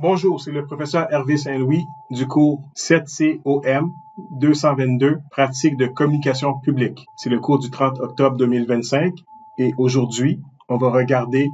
Bonjour, c'est le professeur Hervé Saint-Louis du cours 7COM 222, pratique de communication publique. C'est le cours du 30 octobre 2025 et aujourd'hui, on va regarder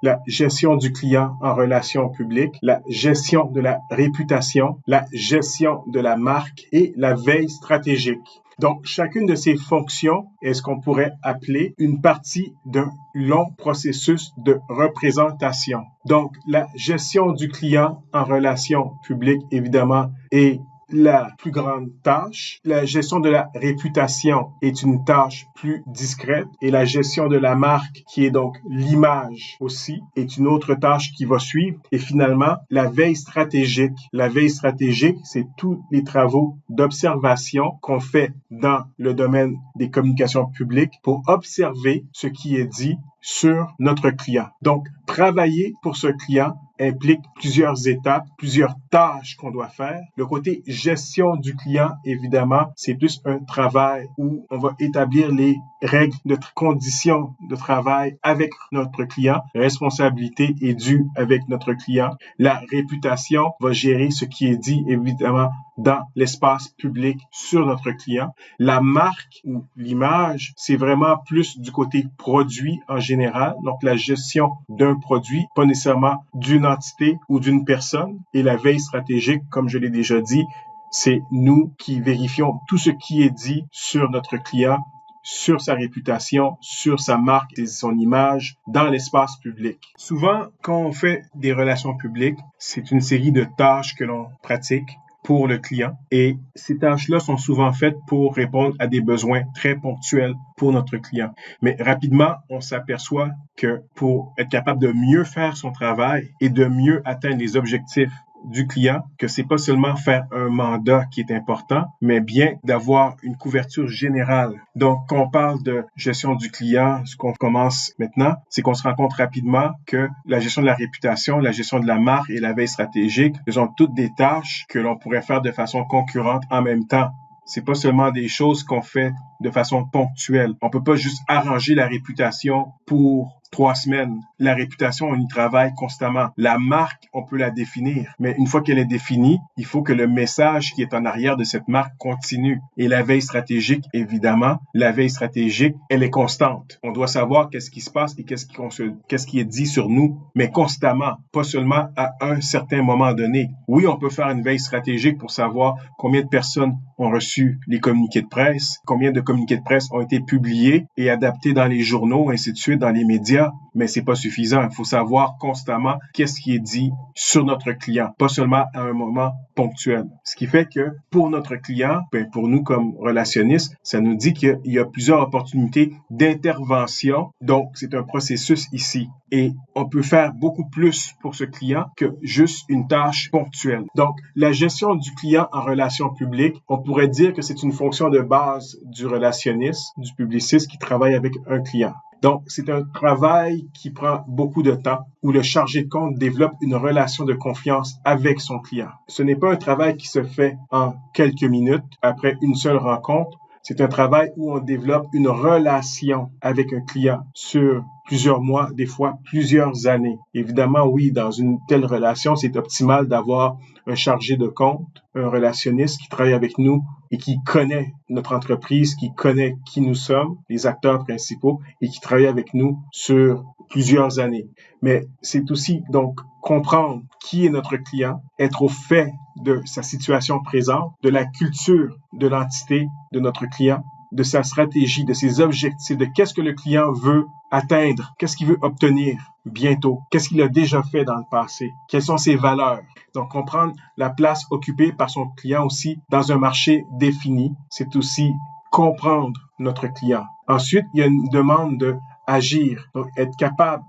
la gestion du client en relations publiques, la gestion de la réputation, la gestion de la marque et la veille stratégique. Donc, chacune de ces fonctions est ce qu'on pourrait appeler une partie d'un long processus de représentation. Donc, la gestion du client en relations publiques, évidemment, est la plus grande tâche. La gestion de la réputation est une tâche plus discrète et la gestion de la marque, qui est donc l'image aussi, est une autre tâche qui va suivre. Et finalement, la veille stratégique. La veille stratégique, c'est tous les travaux d'observation qu'on fait dans le domaine des communications publiques pour observer ce qui est dit sur notre client. Donc, travailler pour ce client implique plusieurs étapes, plusieurs tâches qu'on doit faire. Le côté gestion du client, évidemment, c'est plus un travail où on va établir les règles de conditions de travail avec notre client. La responsabilité est due avec notre client. La réputation va gérer ce qui est dit, évidemment, dans l'espace public sur notre client. La marque ou l'image, c'est vraiment plus du côté produit en général, donc la gestion d'un produit, pas nécessairement d'une entité ou d'une personne. Et la veille stratégique, comme je l'ai déjà dit, c'est nous qui vérifions tout ce qui est dit sur notre client, sur sa réputation, sur sa marque et son image dans l'espace public. Souvent, quand on fait des relations publiques, c'est une série de tâches que l'on pratique pour le client. Et ces tâches-là sont souvent faites pour répondre à des besoins très ponctuels pour notre client. Mais rapidement, on s'aperçoit que pour être capable de mieux faire son travail et de mieux atteindre les objectifs du client, que c'est pas seulement faire un mandat qui est important, mais bien d'avoir une couverture générale. Donc, quand on parle de gestion du client, ce qu'on commence maintenant, c'est qu'on se rend compte rapidement que la gestion de la réputation, la gestion de la marque et la veille stratégique, ce sont toutes des tâches que l'on pourrait faire de façon concurrente en même temps. C'est pas seulement des choses qu'on fait de façon ponctuelle. On peut pas juste arranger la réputation pour 3 semaines. La réputation, on y travaille constamment. La marque, on peut la définir. Mais une fois qu'elle est définie, il faut que le message qui est en arrière de cette marque continue. Et la veille stratégique, évidemment, la veille stratégique, elle est constante. On doit savoir qu'est-ce qui se passe et qu'est-ce qui est dit sur nous, mais constamment, pas seulement à un certain moment donné. Oui, on peut faire une veille stratégique pour savoir combien de personnes ont reçu les communiqués de presse, combien de communiqués de presse ont été publiés et adaptés dans les journaux, ainsi de suite, dans les médias, mais c'est pas suffisant. Il faut savoir constamment qu'est-ce qui est dit sur notre client, pas seulement à un moment ponctuel. Ce qui fait que pour notre client, pour nous comme relationnistes, ça nous dit qu'il y a plusieurs opportunités d'intervention. Donc, c'est un processus ici. Et on peut faire beaucoup plus pour ce client que juste une tâche ponctuelle. Donc, la gestion du client en relations publiques, on pourrait dire que c'est une fonction de base du relationniste, du publiciste qui travaille avec un client. Donc, c'est un travail qui prend beaucoup de temps, où le chargé de compte développe une relation de confiance avec son client. Ce n'est pas un travail qui se fait en quelques minutes après une seule rencontre. C'est un travail où on développe une relation avec un client sur plusieurs mois, des fois plusieurs années. Évidemment, oui, dans une telle relation, c'est optimal d'avoir un chargé de compte, un relationniste qui travaille avec nous et qui connaît notre entreprise, qui connaît qui nous sommes, les acteurs principaux, et qui travaille avec nous sur plusieurs années. Mais c'est aussi donc comprendre qui est notre client, être au fait de sa situation présente, de la culture de l'entité de notre client, de sa stratégie, de ses objectifs, de qu'est-ce que le client veut atteindre, qu'est-ce qu'il veut obtenir bientôt, qu'est-ce qu'il a déjà fait dans le passé, quelles sont ses valeurs. Donc, comprendre la place occupée par son client aussi dans un marché défini, c'est aussi comprendre notre client. Ensuite, il y a une demande de agir, donc être capable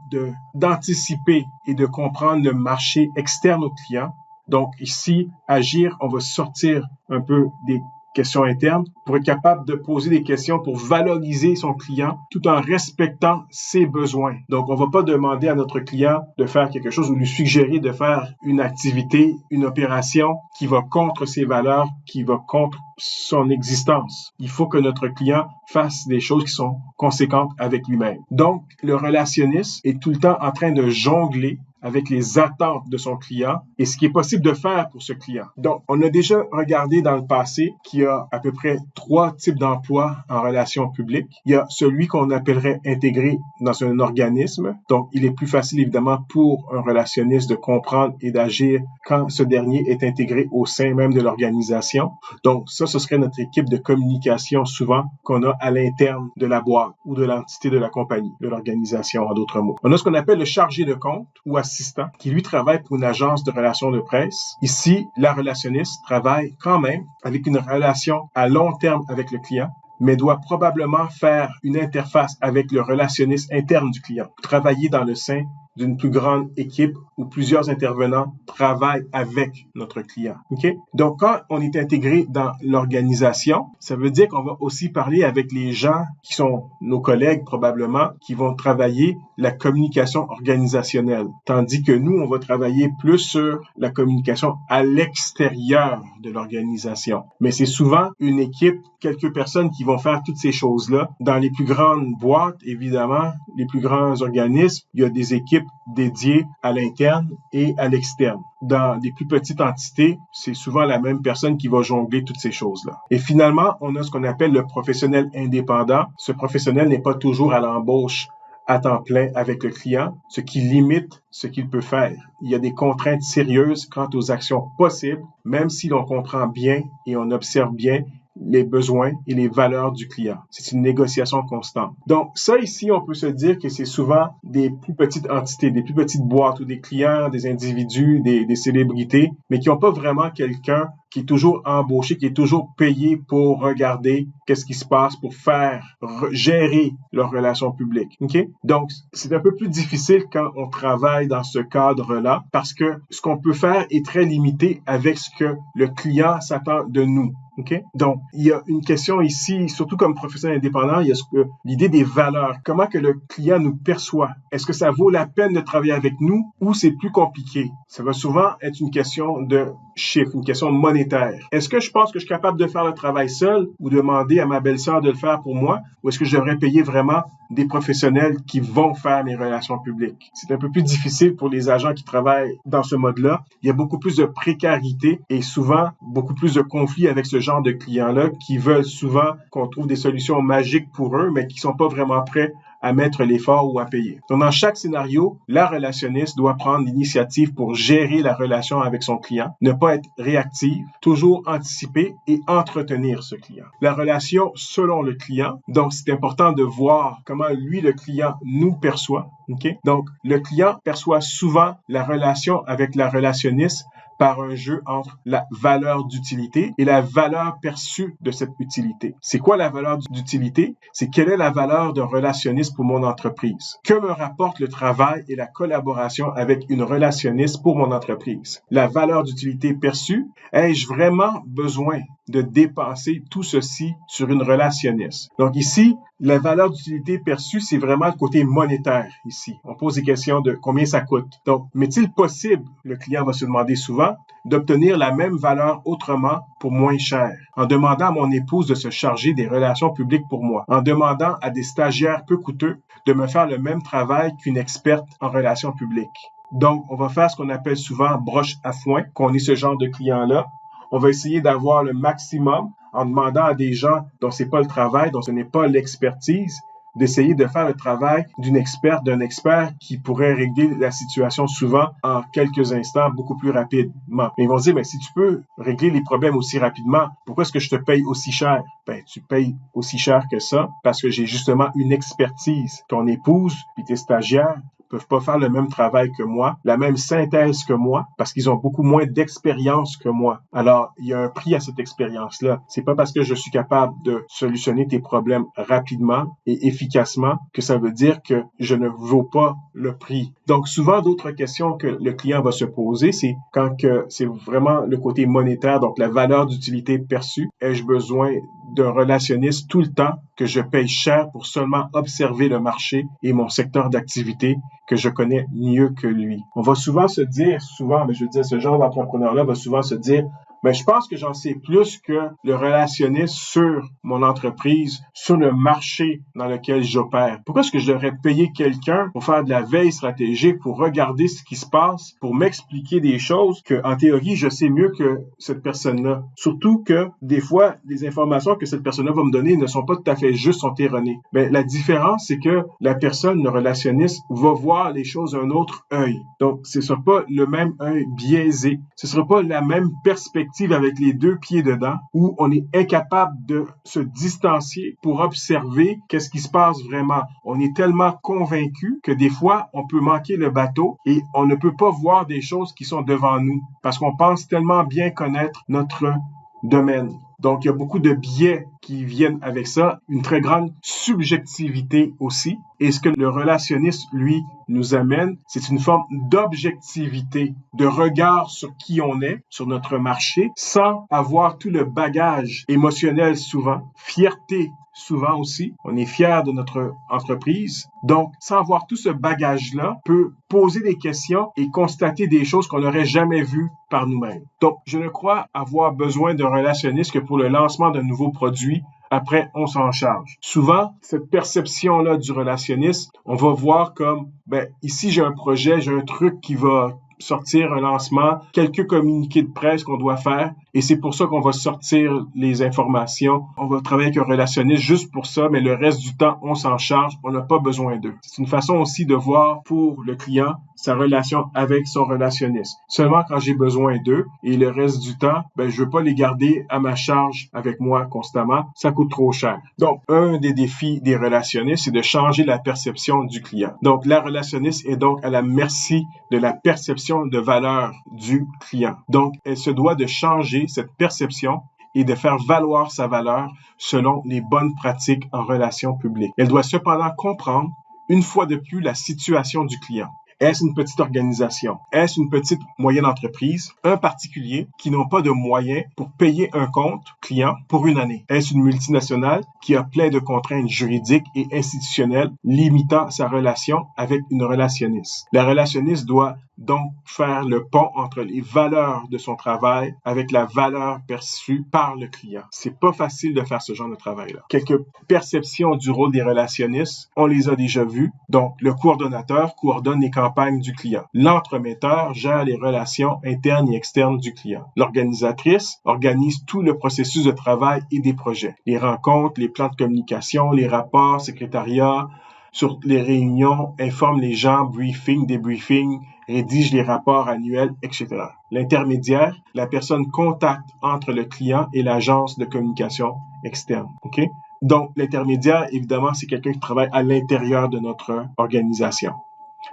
d'anticiper et de comprendre le marché externe au client. Donc ici, agir, on va sortir un peu des questions internes pour être capable de poser des questions pour valoriser son client tout en respectant ses besoins. Donc, on ne va pas demander à notre client de faire quelque chose ou lui suggérer de faire une activité, une opération qui va contre ses valeurs, qui va contre son existence. Il faut que notre client fasse des choses qui sont conséquentes avec lui-même. Donc, le relationniste est tout le temps en train de jongler avec les attentes de son client et ce qui est possible de faire pour ce client. Donc, on a déjà regardé dans le passé qu'il y a à peu près 3 types d'emplois en relations publiques. Il y a celui qu'on appellerait intégré dans un organisme. Donc, il est plus facile, évidemment, pour un relationniste de comprendre et d'agir quand ce dernier est intégré au sein même de l'organisation. Donc, ça, ce serait notre équipe de communication souvent qu'on a à l'interne de la boîte ou de l'entité de la compagnie, de l'organisation, en d'autres mots. On a ce qu'on appelle le chargé de compte ou assistant qui, lui, travaille pour une agence de relations de presse. Ici, la relationniste travaille quand même avec une relation à long terme avec le client, mais doit probablement faire une interface avec le relationniste interne du client, travailler dans le sein d'une plus grande équipe où plusieurs intervenants travaillent avec notre client. Okay? Donc, quand on est intégré dans l'organisation, ça veut dire qu'on va aussi parler avec les gens qui sont nos collègues probablement, qui vont travailler la communication organisationnelle. Tandis que nous, on va travailler plus sur la communication à l'extérieur de l'organisation. Mais c'est souvent une équipe, quelques personnes qui vont faire toutes ces choses-là. Dans les plus grandes boîtes, évidemment, les plus grands organismes, il y a des équipes dédiées à l'interne et à l'externe. Dans des plus petites entités, c'est souvent la même personne qui va jongler toutes ces choses-là. Et finalement, on a ce qu'on appelle le professionnel indépendant. Ce professionnel n'est pas toujours à l'embauche à temps plein avec le client, ce qui limite ce qu'il peut faire. Il y a des contraintes sérieuses quant aux actions possibles, même si l'on comprend bien et on observe bien les besoins et les valeurs du client. C'est une négociation constante. Donc, ça ici, on peut se dire que c'est souvent des plus petites entités, des plus petites boîtes ou des clients, des individus, des célébrités, mais qui n'ont pas vraiment quelqu'un qui est toujours embauché, qui est toujours payé pour regarder qu'est-ce qui se passe, pour gérer leurs relations publiques. Okay? Donc, c'est un peu plus difficile quand on travaille dans ce cadre-là parce que ce qu'on peut faire est très limité avec ce que le client s'attend de nous. Okay? Donc, il y a une question ici, surtout comme professionnel indépendant, il y a l'idée des valeurs. Comment que le client nous perçoit? Est-ce que ça vaut la peine de travailler avec nous ou c'est plus compliqué? Ça va souvent être une question de chiffres, une question monétaire. Est-ce que je pense que je suis capable de faire le travail seul ou demander à ma belle-sœur de le faire pour moi? Ou est-ce que je devrais payer vraiment des professionnels qui vont faire mes relations publiques? C'est un peu plus difficile pour les agents qui travaillent dans ce mode-là. Il y a beaucoup plus de précarité et souvent beaucoup plus de conflits avec ce genre de clients-là qui veulent souvent qu'on trouve des solutions magiques pour eux, mais qui sont pas vraiment prêts à mettre l'effort ou à payer. Donc, dans chaque scénario, la relationniste doit prendre l'initiative pour gérer la relation avec son client, ne pas être réactive, toujours anticiper et entretenir ce client. La relation selon le client, donc c'est important de voir comment lui, le client, nous perçoit. Okay? Donc, le client perçoit souvent la relation avec la relationniste par un jeu entre la valeur d'utilité et la valeur perçue de cette utilité. C'est quoi la valeur d'utilité? C'est quelle est la valeur d'un relationniste pour mon entreprise? Que me rapporte le travail et la collaboration avec une relationniste pour mon entreprise? La valeur d'utilité perçue, ai-je vraiment besoin de dépenser tout ceci sur une relationniste? Donc ici, la valeur d'utilité perçue, c'est vraiment le côté monétaire ici. On pose des questions de combien ça coûte. Donc, m'est-il possible, le client va se demander souvent, d'obtenir la même valeur autrement pour moins cher, en demandant à mon épouse de se charger des relations publiques pour moi, en demandant à des stagiaires peu coûteux de me faire le même travail qu'une experte en relations publiques. Donc, on va faire ce qu'on appelle souvent broche à foin, qu'on est ce genre de client-là. On va essayer d'avoir le maximum en demandant à des gens dont c'est pas le travail, dont ce n'est pas l'expertise, d'essayer de faire le travail d'une experte, d'un expert qui pourrait régler la situation souvent en quelques instants, beaucoup plus rapidement. Mais ils vont se dire, mais si tu peux régler les problèmes aussi rapidement, pourquoi est-ce que je te paye aussi cher? Ben, tu payes aussi cher que ça parce que j'ai justement une expertise. Ton épouse puis tes stagiaires peuvent pas faire le même travail que moi, la même synthèse que moi, parce qu'ils ont beaucoup moins d'expérience que moi. Alors, il y a un prix à cette expérience-là. C'est pas parce que je suis capable de solutionner tes problèmes rapidement et efficacement que ça veut dire que je ne vaux pas le prix. Donc, souvent, d'autres questions que le client va se poser, c'est quand que c'est vraiment le côté monétaire, donc la valeur d'utilité perçue. Ai-je besoin d'un relationniste tout le temps que je paye cher pour seulement observer le marché et mon secteur d'activité que je connais mieux que lui? On va souvent se dire, mais je veux dire, ce genre d'entrepreneur-là va souvent se dire, Mais je pense que j'en sais plus que le relationniste sur mon entreprise, sur le marché dans lequel j'opère. Pourquoi est-ce que je devrais payer quelqu'un pour faire de la veille stratégique, pour regarder ce qui se passe, pour m'expliquer des choses que, en théorie, je sais mieux que cette personne-là. Surtout que, des fois, les informations que cette personne-là va me donner ne sont pas tout à fait justes, sont erronées. Mais la différence, c'est que la personne, le relationniste, va voir les choses d'un autre œil. Donc, ce ne sera pas le même œil biaisé. Ce ne sera pas la même perspective avec les deux pieds dedans, où on est incapable de se distancier pour observer qu'est-ce qui se passe vraiment. On est tellement convaincu que des fois, on peut manquer le bateau et on ne peut pas voir des choses qui sont devant nous parce qu'on pense tellement bien connaître notre domaine. Donc, il y a beaucoup de biais qui viennent avec ça, une très grande subjectivité aussi. Et ce que le relationniste, lui, nous amène, c'est une forme d'objectivité, de regard sur qui on est, sur notre marché, sans avoir tout le bagage émotionnel souvent, fierté souvent aussi. On est fier de notre entreprise. Donc, sans avoir tout ce bagage-là, peut poser des questions et constater des choses qu'on n'aurait jamais vues par nous-mêmes. Donc, je ne crois avoir besoin d'un relationniste que pour le lancement d'un nouveau produit. Après, on s'en charge. Souvent, cette perception-là du relationniste, on va voir comme, ici, j'ai un projet, j'ai un truc qui va sortir, un lancement, quelques communiqués de presse qu'on doit faire, et c'est pour ça qu'on va sortir les informations. On va travailler avec un relationniste juste pour ça, mais le reste du temps, on s'en charge, on n'a pas besoin d'eux. C'est une façon aussi de voir pour le client sa relation avec son relationniste. Seulement quand j'ai besoin d'eux, et le reste du temps, je veux pas les garder à ma charge avec moi constamment, ça coûte trop cher. Donc, un des défis des relationnistes, c'est de changer la perception du client. Donc, la relationniste est donc à la merci de la perception de valeur du client. Donc, elle se doit de changer cette perception et de faire valoir sa valeur selon les bonnes pratiques en relations publiques. Elle doit cependant comprendre, une fois de plus, la situation du client. Est-ce une petite organisation? Est-ce une petite moyenne entreprise? Un particulier qui n'ont pas de moyens pour payer un compte client pour une année? Est-ce une multinationale qui a plein de contraintes juridiques et institutionnelles limitant sa relation avec une relationniste? La relationniste doit donc faire le pont entre les valeurs de son travail avec la valeur perçue par le client. C'est pas facile de faire ce genre de travail-là. Quelques perceptions du rôle des relationnistes, on les a déjà vues. Donc, le coordonnateur coordonne les campagnes du client. L'entremetteur gère les relations internes et externes du client. L'organisatrice organise tout le processus de travail et des projets. Les rencontres, les plans de communication, les rapports, secrétariat, sur les réunions, informe les gens, briefing, débriefing, rédige les rapports annuels, etc. L'intermédiaire, la personne contact entre le client et l'agence de communication externe. OK? Donc, l'intermédiaire, évidemment, c'est quelqu'un qui travaille à l'intérieur de notre organisation.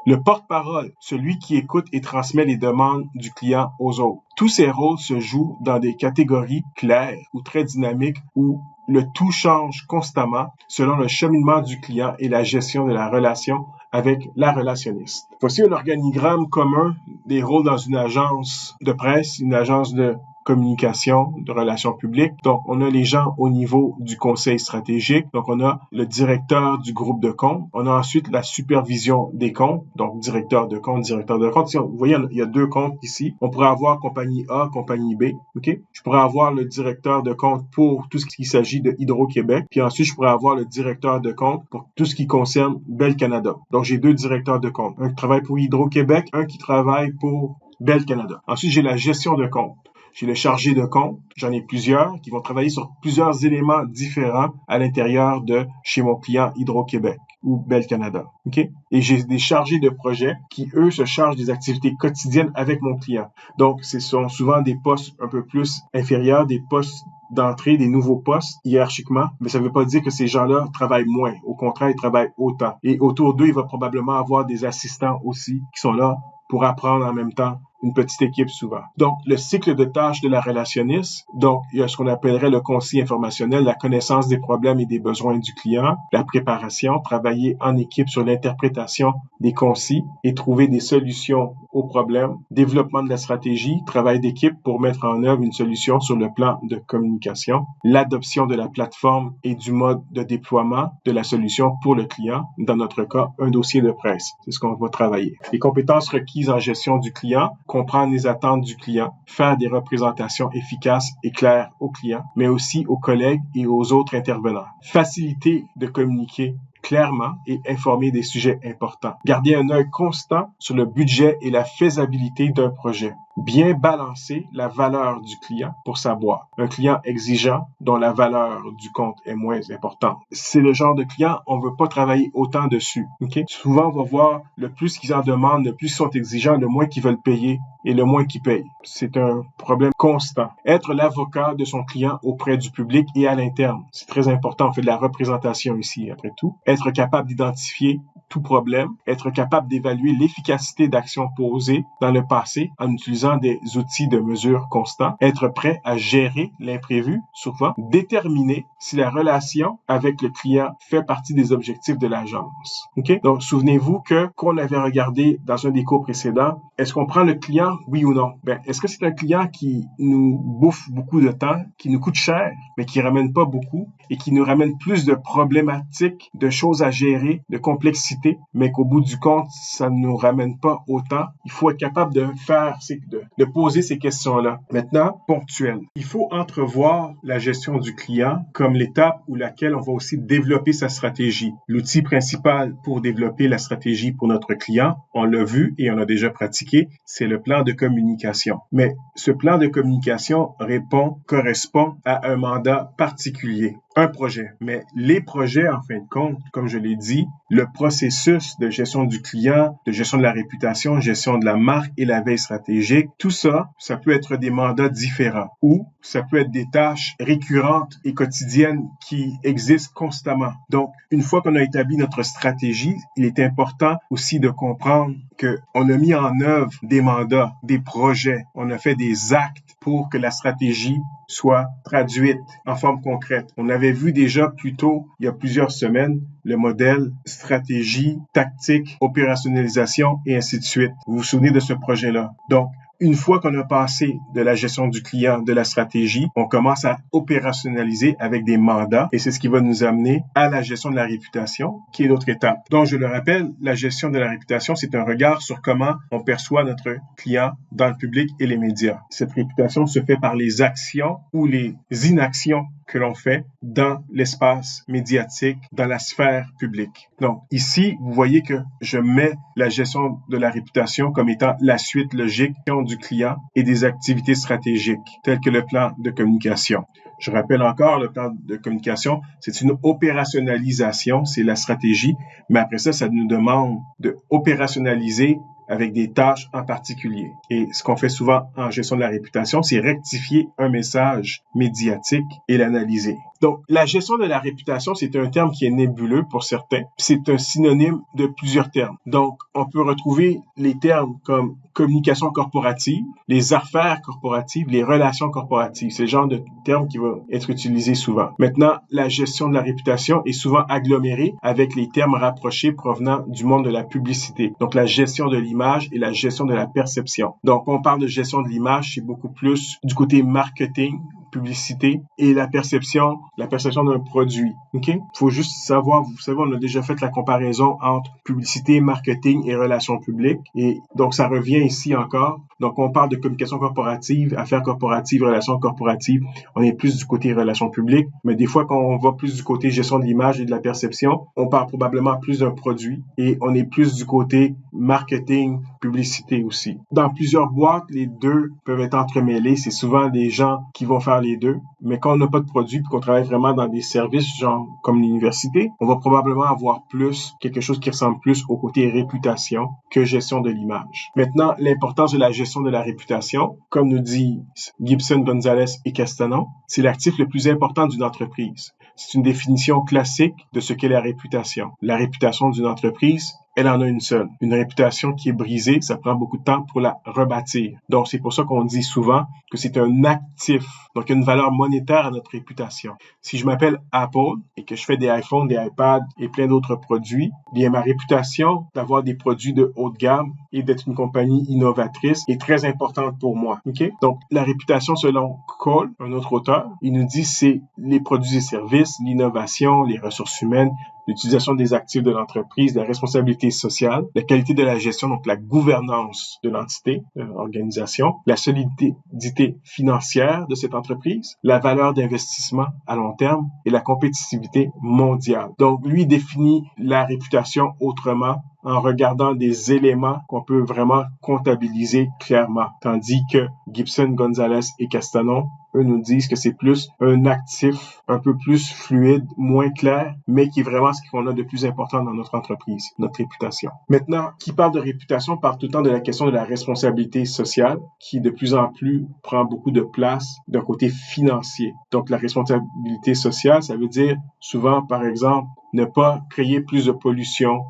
Le porte-parole, celui qui écoute et transmet les demandes du client aux autres. Tous ces rôles se jouent dans des catégories claires ou très dynamiques où le tout change constamment selon le cheminement du client et la gestion de la relation avec la relationniste. Voici un organigramme commun des rôles dans une agence de presse, une agence de communication, de relations publiques. Donc, on a les gens au niveau du conseil stratégique. Donc, on a le directeur du groupe de comptes. On a ensuite la supervision des comptes. Donc, directeur de compte, directeur de compte. Vous voyez, il y a deux comptes ici. On pourrait avoir compagnie A, compagnie B. OK? Je pourrais avoir le directeur de compte pour tout ce qui s'agit de Hydro-Québec. Puis ensuite, je pourrais avoir le directeur de compte pour tout ce qui concerne Bell Canada. Donc, j'ai deux directeurs de compte. Un qui travaille pour Hydro-Québec, un qui travaille pour Bell Canada. Ensuite, j'ai la gestion de compte. J'ai le chargé de compte, j'en ai plusieurs qui vont travailler sur plusieurs éléments différents à l'intérieur de chez mon client Hydro-Québec ou Bell Canada. OK? Et j'ai des chargés de projet qui, eux, se chargent des activités quotidiennes avec mon client. Donc, ce sont souvent des postes un peu plus inférieurs, des postes d'entrée, des nouveaux postes hiérarchiquement, mais ça ne veut pas dire que ces gens-là travaillent moins. Au contraire, ils travaillent autant. Et autour d'eux, il va probablement avoir des assistants aussi qui sont là pour apprendre en même temps, une petite équipe souvent. Donc, le cycle de tâches de la relationniste, donc, il y a ce qu'on appellerait le conseil informationnel, la connaissance des problèmes et des besoins du client, la préparation, travailler en équipe sur l'interprétation des concis et trouver des solutions aux problèmes, développement de la stratégie, travail d'équipe pour mettre en œuvre une solution sur le plan de communication, l'adoption de la plateforme et du mode de déploiement de la solution pour le client, dans notre cas, un dossier de presse. C'est ce qu'on va travailler. Les compétences requises en gestion du client, comprendre les attentes du client, faire des représentations efficaces et claires aux clients, mais aussi aux collègues et aux autres intervenants. Faciliter de communiquer clairement et informer des sujets importants. Garder un œil constant sur le budget et la faisabilité d'un projet. Bien balancer la valeur du client pour savoir. Un client exigeant dont la valeur du compte est moins importante. C'est le genre de client, on ne veut pas travailler autant dessus. Okay? Souvent, on va voir le plus qu'ils en demandent, le plus ils sont exigeants, le moins qu'ils veulent payer et le moins qu'ils payent. C'est un problème constant. Être l'avocat de son client auprès du public et à l'interne. C'est très important. On fait de la représentation ici, après tout. Être capable d'identifier tout problème, être capable d'évaluer l'efficacité d'actions posées dans le passé en utilisant des outils de mesure constants, être prêt à gérer l'imprévu, souvent, déterminer si la relation avec le client fait partie des objectifs de l'agence. Okay? Donc, souvenez-vous qu'on avait regardé dans un des cours précédents, est-ce qu'on prend le client, oui ou non? Est-ce que c'est un client qui nous bouffe beaucoup de temps, qui nous coûte cher, mais qui ramène pas beaucoup et qui nous ramène plus de problématiques, de choses à gérer, de complexité, mais qu'au bout du compte, ça ne nous ramène pas autant. Il faut être capable de poser ces questions-là. Maintenant, ponctuel. Il faut entrevoir la gestion du client comme l'étape où laquelle on va aussi développer sa stratégie. L'outil principal pour développer la stratégie pour notre client, on l'a vu et on a déjà pratiqué, c'est le plan de communication. Mais ce plan de communication correspond à un mandat particulier. Un projet. Mais les projets, en fin de compte, comme je l'ai dit, le processus de gestion du client, de gestion de la réputation, gestion de la marque et la veille stratégique, tout ça, ça peut être des mandats différents ou ça peut être des tâches récurrentes et quotidiennes qui existent constamment. Donc, une fois qu'on a établi notre stratégie, il est important aussi de comprendre qu'on a mis en œuvre des mandats, des projets, on a fait des actes pour que la stratégie soit traduite en forme concrète. On avait vu déjà plus tôt, il y a plusieurs semaines, le modèle stratégie, tactique, opérationnalisation et ainsi de suite. Vous vous souvenez de ce projet-là? Donc, une fois qu'on a passé de la gestion du client, de la stratégie, on commence à opérationnaliser avec des mandats et c'est ce qui va nous amener à la gestion de la réputation, qui est l'autre étape. Donc, je le rappelle, la gestion de la réputation, c'est un regard sur comment on perçoit notre client dans le public et les médias. Cette réputation se fait par les actions ou les inactions que l'on fait dans l'espace médiatique, dans la sphère publique. Donc, ici, vous voyez que je mets la gestion de la réputation comme étant la suite logique du client et des activités stratégiques, telles que le plan de communication. Je rappelle encore, le plan de communication, c'est une opérationnalisation, c'est la stratégie, mais après ça, ça nous demande de opérationnaliser avec des tâches en particulier. Et ce qu'on fait souvent en gestion de la réputation, c'est rectifier un message médiatique et l'analyser. Donc, la gestion de la réputation, c'est un terme qui est nébuleux pour certains. C'est un synonyme de plusieurs termes. Donc, on peut retrouver les termes comme communication corporative, les affaires corporatives, les relations corporatives. C'est le genre de termes qui vont être utilisés souvent. Maintenant, la gestion de la réputation est souvent agglomérée avec les termes rapprochés provenant du monde de la publicité. Donc, la gestion de l'image et la gestion de la perception. Donc, on parle de gestion de l'image, c'est beaucoup plus du côté marketing, publicité et la perception d'un produit. OK? Faut juste savoir, vous savez, on a déjà fait la comparaison entre publicité, marketing et relations publiques. Et donc, ça revient ici encore. Donc, on parle de communication corporative, affaires corporatives, relations corporatives. On est plus du côté relations publiques. Mais des fois, quand on va plus du côté gestion de l'image et de la perception, on parle probablement plus d'un produit et on est plus du côté marketing, publicité aussi. Dans plusieurs boîtes, les deux peuvent être entremêlés. C'est souvent des gens qui vont faire les deux. Mais quand on n'a pas de produit et qu'on travaille vraiment dans des services genre comme l'université, on va probablement avoir plus quelque chose qui ressemble plus au côté réputation que gestion de l'image. Maintenant, l'importance de la gestion de la réputation, comme nous dit Gibson, Gonzalez et Castanon, c'est l'actif le plus important d'une entreprise. C'est une définition classique de ce qu'est la réputation. La réputation d'une entreprise, elle en a une seule. Une réputation qui est brisée, ça prend beaucoup de temps pour la rebâtir. Donc, c'est pour ça qu'on dit souvent que c'est un actif. Donc, il y a une valeur monétaire à notre réputation. Si je m'appelle Apple et que je fais des iPhones, des iPads et plein d'autres produits, bien, ma réputation d'avoir des produits de haut de gamme et d'être une compagnie innovatrice est très importante pour moi. OK? Donc, la réputation, selon Cole, un autre auteur, il nous dit c'est les produits et services, l'innovation, les ressources humaines, l'utilisation des actifs de l'entreprise, la responsabilité sociale, la qualité de la gestion, donc la gouvernance de l'entité, de l'organisation, la solidité financière de cette entreprise, la valeur d'investissement à long terme et la compétitivité mondiale. Donc, lui définit la réputation autrement en regardant des éléments qu'on peut vraiment comptabiliser clairement. Tandis que Gibson, Gonzalez et Castanon, eux nous disent que c'est plus un actif un peu plus fluide, moins clair, mais qui est vraiment ce qu'on a de plus important dans notre entreprise, notre réputation. Maintenant, qui parle de réputation parle tout le temps de la question de la responsabilité sociale, qui de plus en plus prend beaucoup de place d'un côté financier. Donc, la responsabilité sociale, ça veut dire souvent, par exemple, ne pas créer plus de pollution,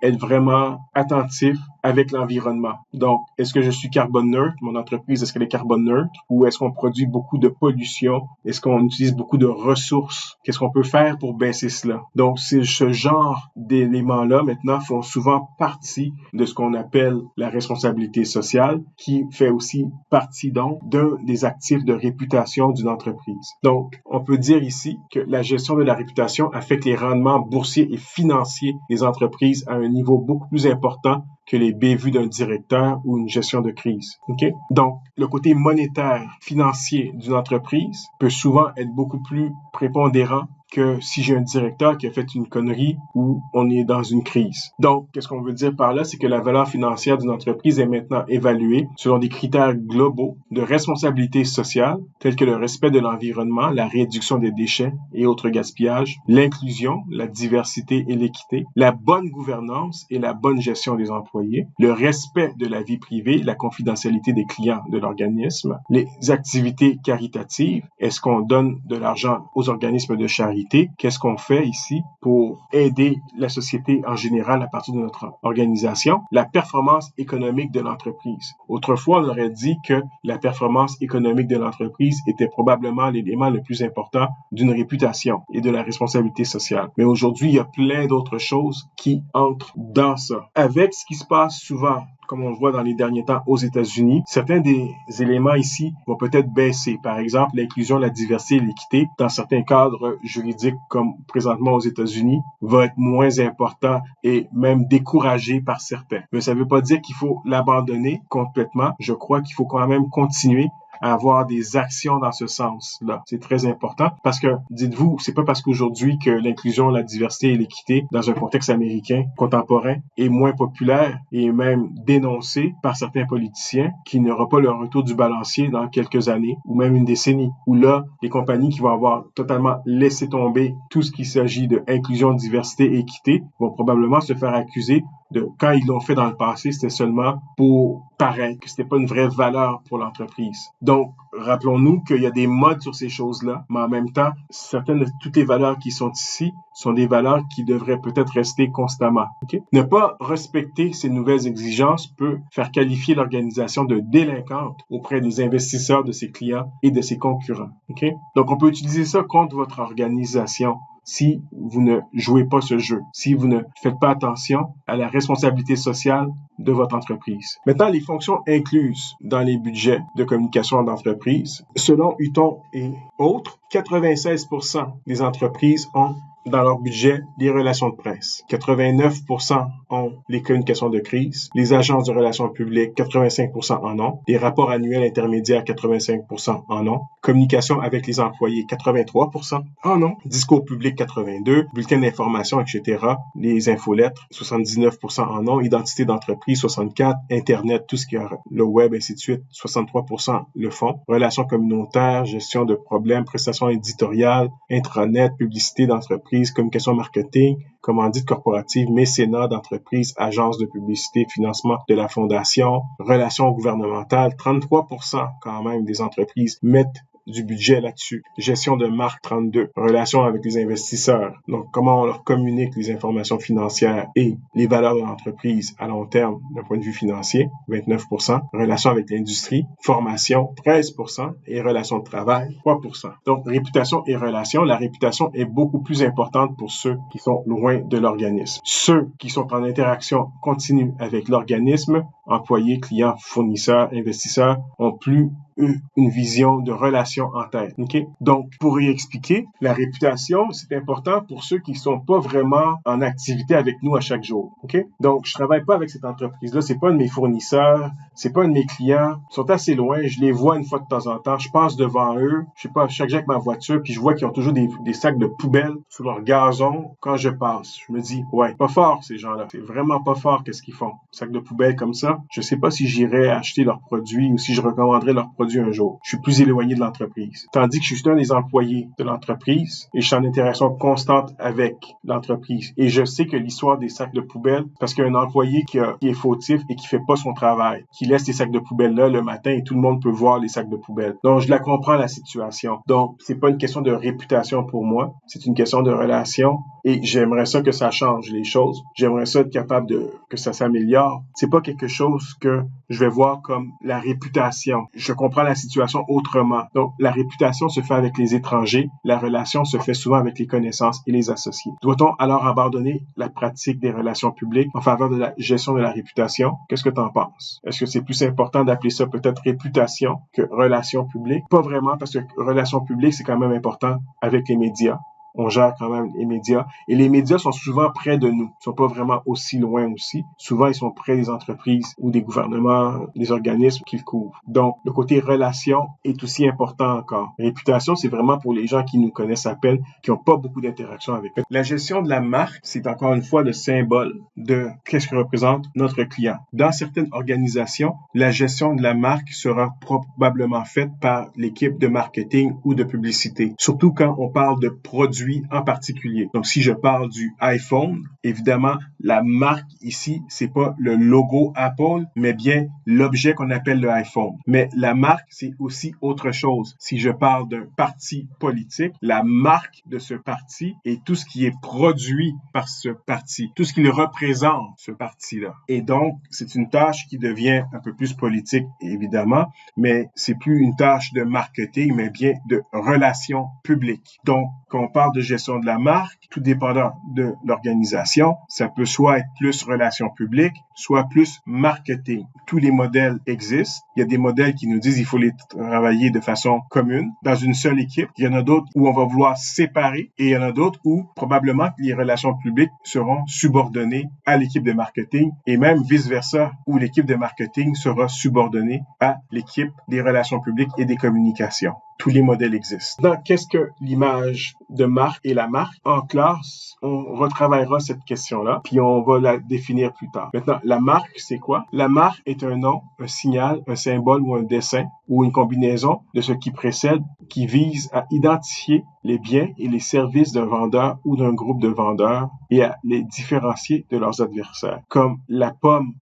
être vraiment attentif avec l'environnement. Donc, est-ce que je suis carbone neutre? Mon entreprise, est-ce qu'elle est carbone neutre? Ou est-ce qu'on produit beaucoup de pollution? Est-ce qu'on utilise beaucoup de ressources? Qu'est-ce qu'on peut faire pour baisser cela? Donc, c'est ce genre d'éléments-là, maintenant, font souvent partie de ce qu'on appelle la responsabilité sociale, qui fait aussi partie, donc, d'un des actifs de réputation d'une entreprise. Donc, on peut dire ici que la gestion de la réputation affecte les rendements boursiers et financiers des entreprises à un niveau beaucoup plus important que les bévues d'un directeur ou une gestion de crise. Okay? Donc, le côté monétaire, financier d'une entreprise peut souvent être beaucoup plus prépondérant que si j'ai un directeur qui a fait une connerie ou on est dans une crise. Donc, qu'est-ce qu'on veut dire par là? C'est que la valeur financière d'une entreprise est maintenant évaluée selon des critères globaux de responsabilité sociale, tels que le respect de l'environnement, la réduction des déchets et autres gaspillages, l'inclusion, la diversité et l'équité, la bonne gouvernance et la bonne gestion des employés, le respect de la vie privée, la confidentialité des clients de l'organisme, les activités caritatives, est-ce qu'on donne de l'argent aux organismes de charité? Qu'est-ce qu'on fait ici pour aider la société en général à partir de notre organisation? La performance économique de l'entreprise. Autrefois, on aurait dit que la performance économique de l'entreprise était probablement l'élément le plus important d'une réputation et de la responsabilité sociale. Mais aujourd'hui, il y a plein d'autres choses qui entrent dans ça. Avec ce qui se passe souvent, comme on le voit dans les derniers temps aux États-Unis, certains des éléments ici vont peut-être baisser. Par exemple, l'inclusion, la diversité et l'équité dans certains cadres juridiques comme présentement aux États-Unis va être moins important et même découragé par certains. Mais ça ne veut pas dire qu'il faut l'abandonner complètement. Je crois qu'il faut quand même continuer à avoir des actions dans ce sens-là. C'est très important parce que, dites-vous, c'est pas parce qu'aujourd'hui que l'inclusion, la diversité et l'équité dans un contexte américain contemporain est moins populaire et même dénoncé par certains politiciens qu'il n'y aura pas le retour du balancier dans quelques années ou même une décennie où là, les compagnies qui vont avoir totalement laissé tomber tout ce qui s'agit de inclusion, diversité et équité vont probablement se faire accuser de quand ils l'ont fait dans le passé, c'était seulement pour paraître, que c'était pas une vraie valeur pour l'entreprise. Donc, rappelons-nous qu'il y a des modes sur ces choses-là, mais en même temps, certaines de toutes les valeurs qui sont ici sont des valeurs qui devraient peut-être rester constamment. Okay? Ne pas respecter ces nouvelles exigences peut faire qualifier l'organisation de délinquante auprès des investisseurs, de ses clients et de ses concurrents. Okay? Donc, on peut utiliser ça contre votre organisation si vous ne jouez pas ce jeu, si vous ne faites pas attention à la responsabilité sociale de votre entreprise. Maintenant, les fonctions incluses dans les budgets de communication d'entreprise. Selon Hutton et autres, 96% des entreprises ont dans leur budget les relations de presse. 89% ont les communications de crise. Les agences de relations publiques, 85% en ont. Les rapports annuels intermédiaires, 85% en ont. Communication avec les employés, 83% en ont. Discours public, 82%. Bulletins d'information, etc. Les infolettres, 79% en ont. Identité d'entreprise, 64%. Internet, tout ce qui est le web, ainsi de suite, 63% le font. Relations communautaires, gestion de problèmes, prestations éditoriales, intranet, publicité d'entreprise, communication marketing, commandite corporative, mécénat d'entreprise, agence de publicité, financement de la fondation, relations gouvernementales, 33% quand même des entreprises mettent du budget là-dessus. Gestion de marque, 32%. Relations avec les investisseurs. Donc, comment on leur communique les informations financières et les valeurs de l'entreprise à long terme d'un point de vue financier, 29%. Relations avec l'industrie, formation, 13%. Et relations de travail, 3%. Donc, réputation et relations. La réputation est beaucoup plus importante pour ceux qui sont loin de l'organisme. Ceux qui sont en interaction continue avec l'organisme, employés, clients, fournisseurs, investisseurs, ont plus une vision de relation en tête. Okay? Donc, pour y expliquer, la réputation, c'est important pour ceux qui sont pas vraiment en activité avec nous à chaque jour. Okay? Donc, je travaille pas avec cette entreprise-là, c'est pas un de mes fournisseurs, c'est pas un de mes clients, ils sont assez loin, je les vois une fois de temps en temps, je passe devant eux, je sais pas, chaque jour avec ma voiture, puis je vois qu'ils ont toujours des sacs de poubelle sur leur gazon quand je passe. Je me dis, ouais, pas fort ces gens-là, c'est vraiment pas fort qu'est-ce qu'ils font. Sacs de poubelle comme ça, je sais pas si j'irais acheter leurs produits ou si je recommanderais leurs produits un jour. Je suis plus éloigné de l'entreprise. Tandis que je suis un des employés de l'entreprise et je suis en interaction constante avec l'entreprise. Et je sais que l'histoire des sacs de poubelle, parce qu'il y a un employé qui est fautif et qui fait pas son travail, qui laisse les sacs de poubelle là le matin et tout le monde peut voir les sacs de poubelle. Donc, je la comprends la situation. Donc, c'est pas une question de réputation pour moi, c'est une question de relation et j'aimerais ça que ça change les choses. J'aimerais ça être capable que ça s'améliore. C'est pas quelque chose que je vais voir comme la réputation. Je comprends la situation autrement. Donc, la réputation se fait avec les étrangers. La relation se fait souvent avec les connaissances et les associés. Doit-on alors abandonner la pratique des relations publiques en faveur de la gestion de la réputation? Qu'est-ce que tu en penses? Est-ce que c'est plus important d'appeler ça peut-être réputation que relations publiques? Pas vraiment, parce que relations publiques, c'est quand même important avec les médias. On gère quand même les médias. Et les médias sont souvent près de nous. Ils sont pas vraiment aussi loin aussi. Souvent, ils sont près des entreprises ou des gouvernements, des organismes qu'ils couvrent. Donc, le côté relation est aussi important encore. Réputation, c'est vraiment pour les gens qui nous connaissent à peine, qui n'ont pas beaucoup d'interaction avec eux. La gestion de la marque, c'est encore une fois le symbole de qu'est-ce que représente notre client. Dans certaines organisations, la gestion de la marque sera probablement faite par l'équipe de marketing ou de publicité. Surtout quand on parle de produits en particulier. Donc, si je parle du iPhone, évidemment, la marque ici, c'est pas le logo Apple, mais bien l'objet qu'on appelle le iPhone. Mais la marque, c'est aussi autre chose. Si je parle d'un parti politique, la marque de ce parti est tout ce qui est produit par ce parti, tout ce qui le représente, ce parti-là. Et donc, c'est une tâche qui devient un peu plus politique, évidemment, mais c'est plus une tâche de marketing, mais bien de relations publiques. Donc, quand on parle de gestion de la marque, tout dépendant de l'organisation, ça peut soit être plus relations publiques, soit plus marketing. Tous les modèles existent. Il y a des modèles qui nous disent qu'il faut les travailler de façon commune, dans une seule équipe. Il y en a d'autres où on va vouloir séparer et il y en a d'autres où probablement les relations publiques seront subordonnées à l'équipe de marketing et même vice-versa, où l'équipe de marketing sera subordonnée à l'équipe des relations publiques et des communications. Tous les modèles existent. Donc, qu'est-ce que l'image de marque et la marque? En classe, on retravaillera cette question-là, puis on va la définir plus tard. Maintenant, la marque, c'est quoi? La marque est un nom, un signal, un symbole ou un dessin ou une combinaison de ce qui précède qui vise à identifier les biens et les services d'un vendeur ou d'un groupe de vendeurs et à les différencier de leurs adversaires. Comme la pomme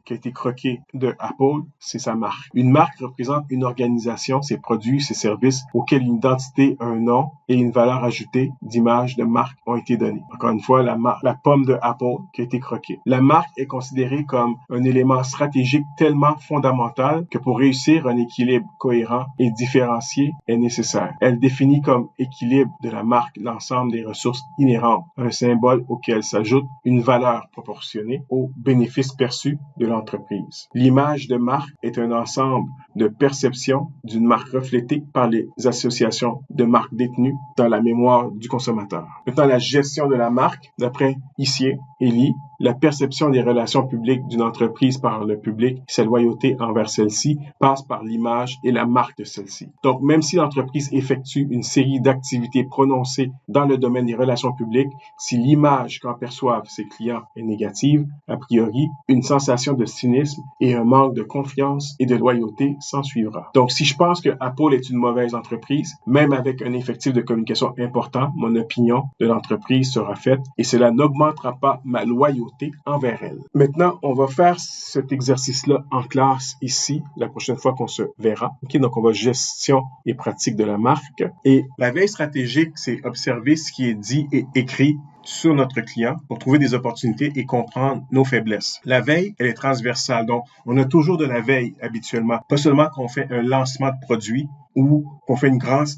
qui a été croquée de Apple, c'est sa marque. Une marque représente une organisation, ses produits, ses services auxquels une identité, un nom et une valeur ajoutée d'image de marque ont été donnés. Encore une fois, la pomme de Apple qui a été croquée. La marque est considérée comme un élément stratégique tellement fondamental que pour réussir un équilibre cohérent et différencié est nécessaire. Elle définit comme équilibre de la marque l'ensemble des ressources inhérentes, un symbole auquel s'ajoute une valeur proportionnée aux bénéfices perçus de l'entreprise. L'image de marque est un ensemble de perceptions d'une marque reflétée par les associations de marques détenues dans la mémoire du consommateur. Maintenant, la gestion de la marque, d'après Issier et Lee, la perception des relations publiques d'une entreprise par le public, sa loyauté envers celle-ci, passe par l'image et la marque de celle-ci. Donc, même si l'entreprise effectue une série d'activités prononcées dans le domaine des relations publiques, si l'image qu'en perçoivent ses clients est négative, a priori, une sensation de cynisme et un manque de confiance et de loyauté s'en suivra. Donc, si je pense que Apple est une mauvaise entreprise, même avec un effectif de communication important, mon opinion de l'entreprise sera faite et cela n'augmentera pas ma loyauté envers elle. Maintenant, on va faire cet exercice-là en classe ici, la prochaine fois qu'on se verra. Okay, donc, on va gestion et pratique de la marque. Et la veille stratégique, c'est observer ce qui est dit et écrit sur notre client pour trouver des opportunités et comprendre nos faiblesses. La veille, elle est transversale. Donc, on a toujours de la veille habituellement. Pas seulement quand on fait un lancement de produit ou qu'on fait une grande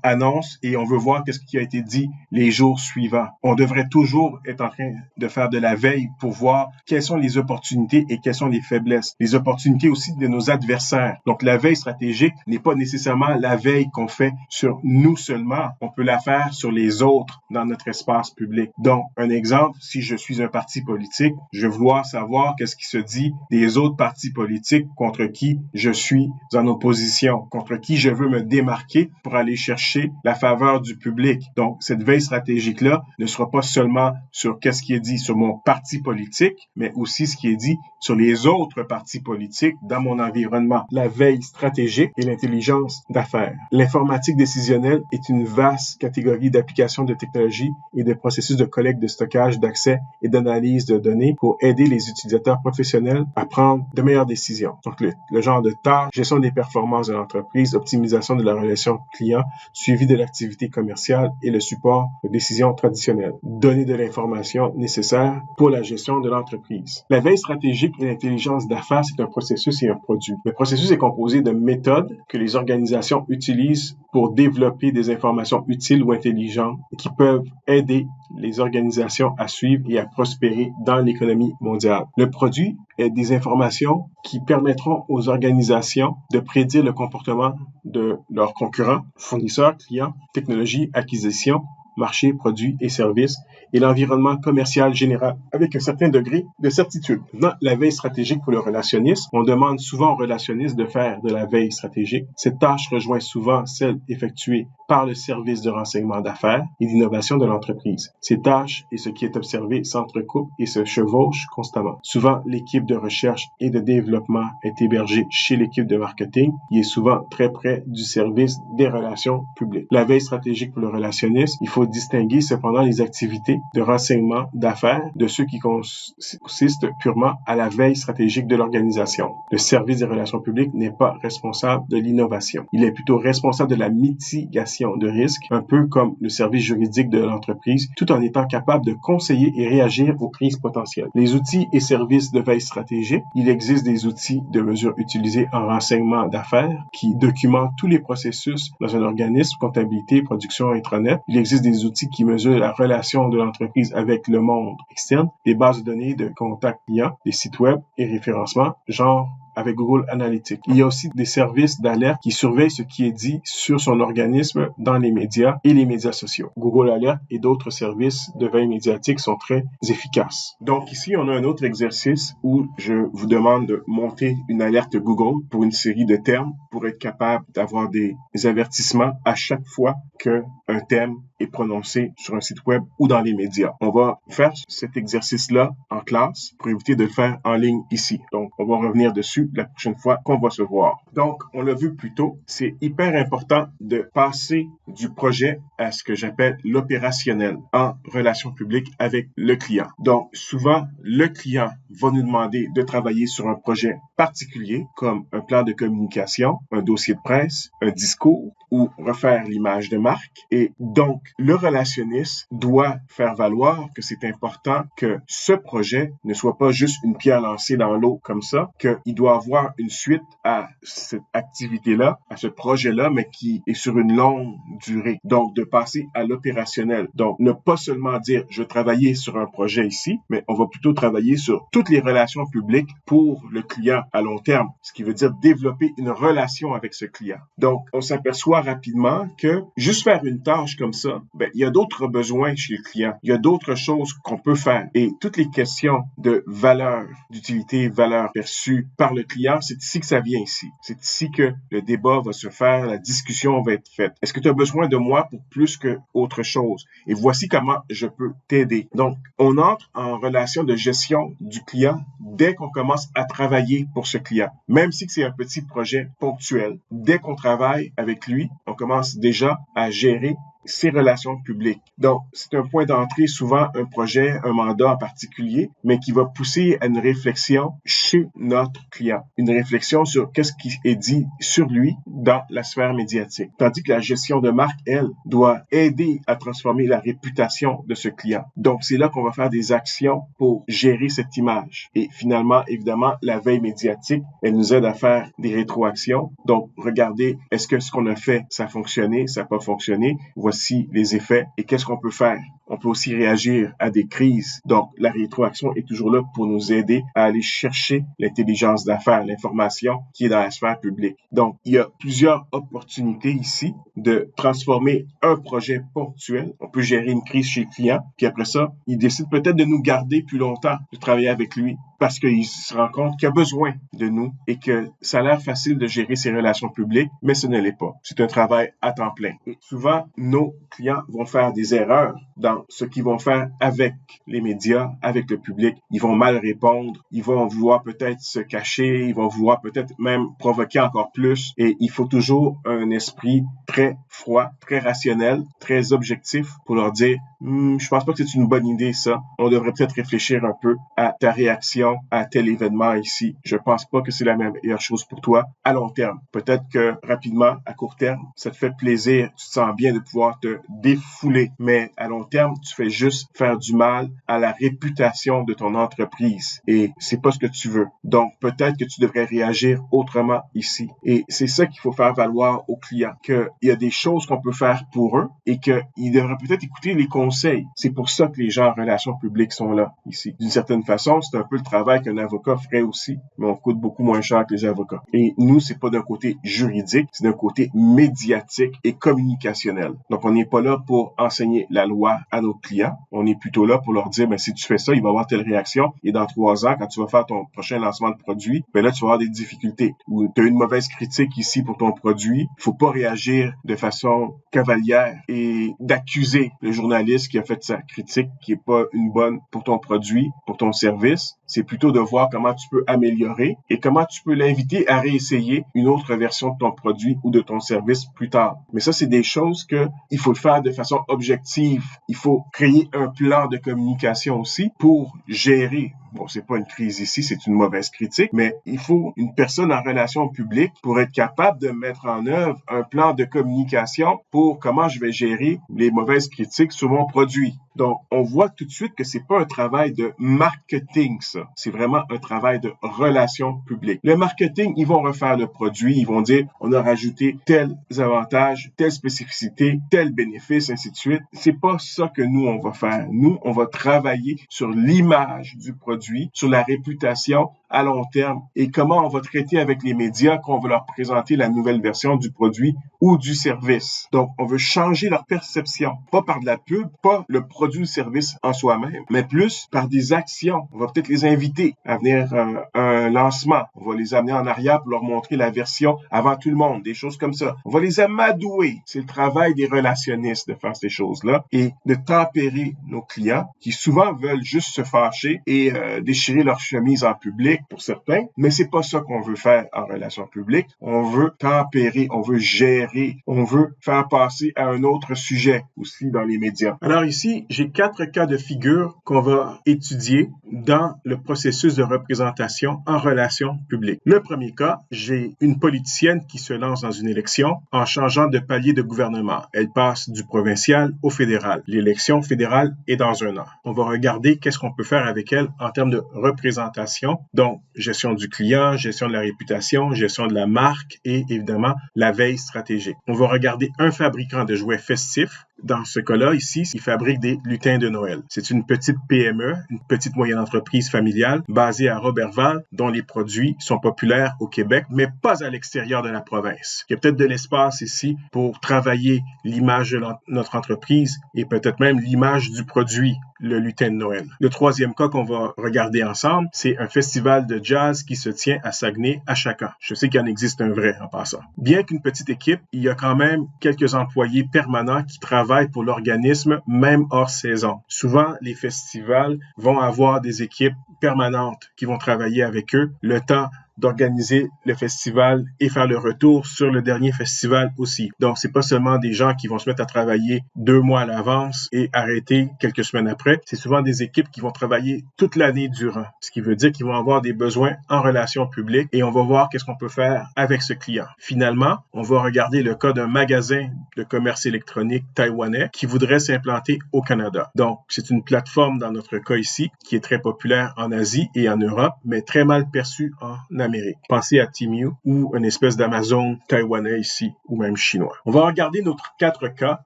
annonce et on veut voir qu'est-ce qui a été dit les jours suivants. On devrait toujours être en train de faire de la veille pour voir quelles sont les opportunités et quelles sont les faiblesses. Les opportunités aussi de nos adversaires. Donc, la veille stratégique n'est pas nécessairement la veille qu'on fait sur nous seulement. On peut la faire sur les autres dans notre espace public. Donc, un exemple, si je suis un parti politique, je veux vouloir savoir qu'est-ce qui se dit des autres partis politiques contre qui je suis en opposition, contre qui je veux me démarquer pour aller chercher la faveur du public. Donc, cette veille stratégique-là ne sera pas seulement sur qu'est-ce qui est dit sur mon parti politique, mais aussi ce qui est dit sur les autres partis politiques dans mon environnement. La veille stratégique et l'intelligence d'affaires. L'informatique décisionnelle est une vaste catégorie d'applications de technologie et de processus de collecte, de stockage, d'accès et d'analyse de données pour aider les utilisateurs professionnels à prendre de meilleures décisions. Donc, le genre de tâches, gestion des performances de l'entreprise, optimisation de la relation client, suivi de l'activité commerciale et le support de décisions traditionnelles. Donner de l'information nécessaire pour la gestion de l'entreprise. La veille stratégique et l'intelligence d'affaires, c'est un processus et un produit. Le processus est composé de méthodes que les organisations utilisent pour développer des informations utiles ou intelligentes qui peuvent aider les organisations à suivre et à prospérer dans l'économie mondiale. Le produit est des informations qui permettront aux organisations de prédire le comportement de leurs concurrents, fournisseurs, clients, technologies, acquisitions, marchés, produits et services, et l'environnement commercial général avec un certain degré de certitude. Dans la veille stratégique pour le relationnisme, on demande souvent aux relationnistes de faire de la veille stratégique. Cette tâche rejoint souvent celle effectuée par le service de renseignement d'affaires et d'innovation de l'entreprise. Ces tâches et ce qui est observé s'entrecoupent et se chevauchent constamment. Souvent, l'équipe de recherche et de développement est hébergée chez l'équipe de marketing qui est souvent très près du service des relations publiques. La veille stratégique pour le relationnisme, il faut distinguer cependant les activités de renseignement d'affaires de ceux qui consistent purement à la veille stratégique de l'organisation. Le service des relations publiques n'est pas responsable de l'innovation. Il est plutôt responsable de la mitigation de risques, un peu comme le service juridique de l'entreprise, tout en étant capable de conseiller et réagir aux crises potentielles. Les outils et services de veille stratégique, il existe des outils de mesure utilisés en renseignement d'affaires qui documentent tous les processus dans un organisme, comptabilité, production, intranet. Il existe des outils qui mesurent la relation de l'entreprise avec le monde externe, des bases de données de contacts clients, des sites web et référencement, genre avec Google Analytics. Il y a aussi des services d'alerte qui surveillent ce qui est dit sur son organisme dans les médias et les médias sociaux. Google Alert et d'autres services de veille médiatique sont très efficaces. Donc ici, on a un autre exercice où je vous demande de monter une alerte Google pour une série de termes pour être capable d'avoir des avertissements à chaque fois qu'un thème est prononcé sur un site web ou dans les médias. On va faire cet exercice-là en classe pour éviter de le faire en ligne ici. Donc, on va revenir dessus la prochaine fois qu'on va se voir. Donc, on l'a vu plus tôt, c'est hyper important de passer du projet à ce que j'appelle l'opérationnel en relation publique avec le client. Donc, souvent, le client va nous demander de travailler sur un projet particulier comme un plan de communication, un dossier de presse, un discours ou refaire l'image de marque. Et donc, le relationniste doit faire valoir que c'est important que ce projet ne soit pas juste une pierre lancée dans l'eau comme ça, qu'il doit avoir une suite à cette activité-là, à ce projet-là, mais qui est sur une longue durée. Donc, de passer à l'opérationnel. Donc, ne pas seulement dire « je travaillais sur un projet ici », mais on va plutôt travailler sur toutes les relations publiques pour le client à long terme, ce qui veut dire développer une relation avec ce client. Donc, on s'aperçoit rapidement que juste faire une tâche comme ça, il y a d'autres besoins chez le client. Il y a d'autres choses qu'on peut faire. Et toutes les questions de valeur, d'utilité, valeur perçue par le client, c'est ici que ça vient ici. C'est ici que le débat va se faire, la discussion va être faite. Est-ce que tu as besoin de moi pour plus que autre chose? Et voici comment je peux t'aider. Donc, on entre en relation de gestion du client dès qu'on commence à travailler pour ce client. Même si c'est un petit projet ponctuel, dès qu'on travaille avec lui, on commence déjà à gérer ses relations publiques. Donc, c'est un point d'entrée, souvent un projet, un mandat en particulier, mais qui va pousser à une réflexion chez notre client. Une réflexion sur qu'est-ce qui est dit sur lui dans la sphère médiatique. Tandis que la gestion de marque, elle, doit aider à transformer la réputation de ce client. Donc, c'est là qu'on va faire des actions pour gérer cette image. Et finalement, évidemment, la veille médiatique, elle nous aide à faire des rétroactions. Donc, regardez, est-ce que ce qu'on a fait, ça a fonctionné, ça n'a pas fonctionné? Voici les effets et qu'est-ce qu'on peut faire? On peut aussi réagir à des crises. Donc, la rétroaction est toujours là pour nous aider à aller chercher l'intelligence d'affaires, l'information qui est dans la sphère publique. Donc, il y a plusieurs opportunités ici de transformer un projet ponctuel. On peut gérer une crise chez le client, puis après ça, il décide peut-être de nous garder plus longtemps, de travailler avec lui, parce qu'il se rend compte qu'il a besoin de nous et que ça a l'air facile de gérer ses relations publiques, mais ce ne l'est pas. C'est un travail à temps plein. Et souvent, nos clients vont faire des erreurs dans ce qu'ils vont faire avec les médias, avec le public. Ils vont mal répondre, ils vont vouloir peut-être se cacher, ils vont vouloir peut-être même provoquer encore plus. Et il faut toujours un esprit très froid, très rationnel, très objectif pour leur dire je pense pas que c'est une bonne idée, ça. On devrait peut-être réfléchir un peu à ta réaction à tel événement ici. Je pense pas que c'est la meilleure chose pour toi à long terme. Peut-être que rapidement, à court terme, ça te fait plaisir, tu te sens bien de pouvoir te défouler. Mais à long terme, tu fais juste faire du mal à la réputation de ton entreprise. Et c'est pas ce que tu veux. Donc, peut-être que tu devrais réagir autrement ici. Et c'est ça qu'il faut faire valoir aux clients, qu'il y a des choses qu'on peut faire pour eux et qu'ils devraient peut-être écouter les conseils. C'est pour ça que les gens en relations publiques sont là, ici. D'une certaine façon, c'est un peu le travail qu'un avocat ferait aussi, mais on coûte beaucoup moins cher que les avocats. Et nous, c'est pas d'un côté juridique, c'est d'un côté médiatique et communicationnel. Donc, on n'est pas là pour enseigner la loi à nos clients. On est plutôt là pour leur dire, si tu fais ça, il va y avoir telle réaction. Et dans 3 ans, quand tu vas faire ton prochain lancement de produit, là, tu vas avoir des difficultés. Ou tu as une mauvaise critique ici pour ton produit. Il faut pas réagir de façon cavalière et d'accuser le journaliste qui a fait sa critique qui est pas une bonne pour ton produit, pour ton service. C'est plutôt de voir comment tu peux améliorer et comment tu peux l'inviter à réessayer une autre version de ton produit ou de ton service plus tard. Mais ça, c'est des choses que il faut le faire de façon objective. Il faut créer un plan de communication aussi pour gérer. Bon, c'est pas une crise ici, c'est une mauvaise critique, mais il faut une personne en relation publique pour être capable de mettre en œuvre un plan de communication pour comment je vais gérer les mauvaises critiques sur mon produit. Donc, on voit tout de suite que c'est pas un travail de marketing, ça. C'est vraiment un travail de relation publique. Le marketing, ils vont refaire le produit, ils vont dire, on a rajouté tels avantages, telle spécificité, tel bénéfice, ainsi de suite. C'est pas ça que nous, on va faire. Nous, on va travailler sur l'image du produit, sur la réputation à long terme et comment on va traiter avec les médias quand on va leur présenter la nouvelle version du produit ou du service. Donc, on veut changer leur perception, pas par de la pub, pas le produit ou service en soi-même, mais plus par des actions. On va peut-être les inviter à venir à un lancement. On va les amener en arrière pour leur montrer la version avant tout le monde, des choses comme ça. On va les amadouer. C'est le travail des relationnistes de faire ces choses-là et de tempérer nos clients qui souvent veulent juste se fâcher et déchirer leur chemise en public pour certains, mais c'est pas ça qu'on veut faire en relations publiques. On veut tempérer, on veut gérer, on veut faire passer à un autre sujet aussi dans les médias. Alors ici, j'ai 4 cas de figure qu'on va étudier dans le processus de représentation en relations publiques. Le premier cas, j'ai une politicienne qui se lance dans une élection en changeant de palier de gouvernement. Elle passe du provincial au fédéral. L'élection fédérale est dans 1 an. On va regarder qu'est-ce qu'on peut faire avec elle en termes de représentation. Donc, gestion du client, gestion de la réputation, gestion de la marque et évidemment la veille stratégique. On va regarder un fabricant de jouets festifs. Dans ce cas-là, ici, il fabrique des lutins de Noël. C'est une petite PME, une petite moyenne entreprise familiale basée à Roberval, dont les produits sont populaires au Québec, mais pas à l'extérieur de la province. Il y a peut-être de l'espace ici pour travailler l'image de notre entreprise et peut-être même l'image du produit, le lutin de Noël. Le troisième cas qu'on va regarder ensemble, c'est un festival de jazz qui se tient à Saguenay à chaque an. Je sais qu'il en existe un vrai en passant. Bien qu'une petite équipe, il y a quand même quelques employés permanents qui travaillent pour l'organisme, même hors saison. Souvent, les festivals vont avoir des équipes permanentes qui vont travailler avec eux le temps d'organiser le festival et faire le retour sur le dernier festival aussi. Donc, c'est pas seulement des gens qui vont se mettre à travailler 2 mois à l'avance et arrêter quelques semaines après. C'est souvent des équipes qui vont travailler toute l'année durant, ce qui veut dire qu'ils vont avoir des besoins en relations publiques et on va voir qu'est-ce qu'on peut faire avec ce client. Finalement, on va regarder le cas d'un magasin de commerce électronique taïwanais qui voudrait s'implanter au Canada. Donc, c'est une plateforme dans notre cas ici qui est très populaire en Asie et en Europe, mais très mal perçue en Amérique. Pensez à Temu ou une espèce d'Amazon taïwanais ici ou même chinois. On va regarder nos 4 cas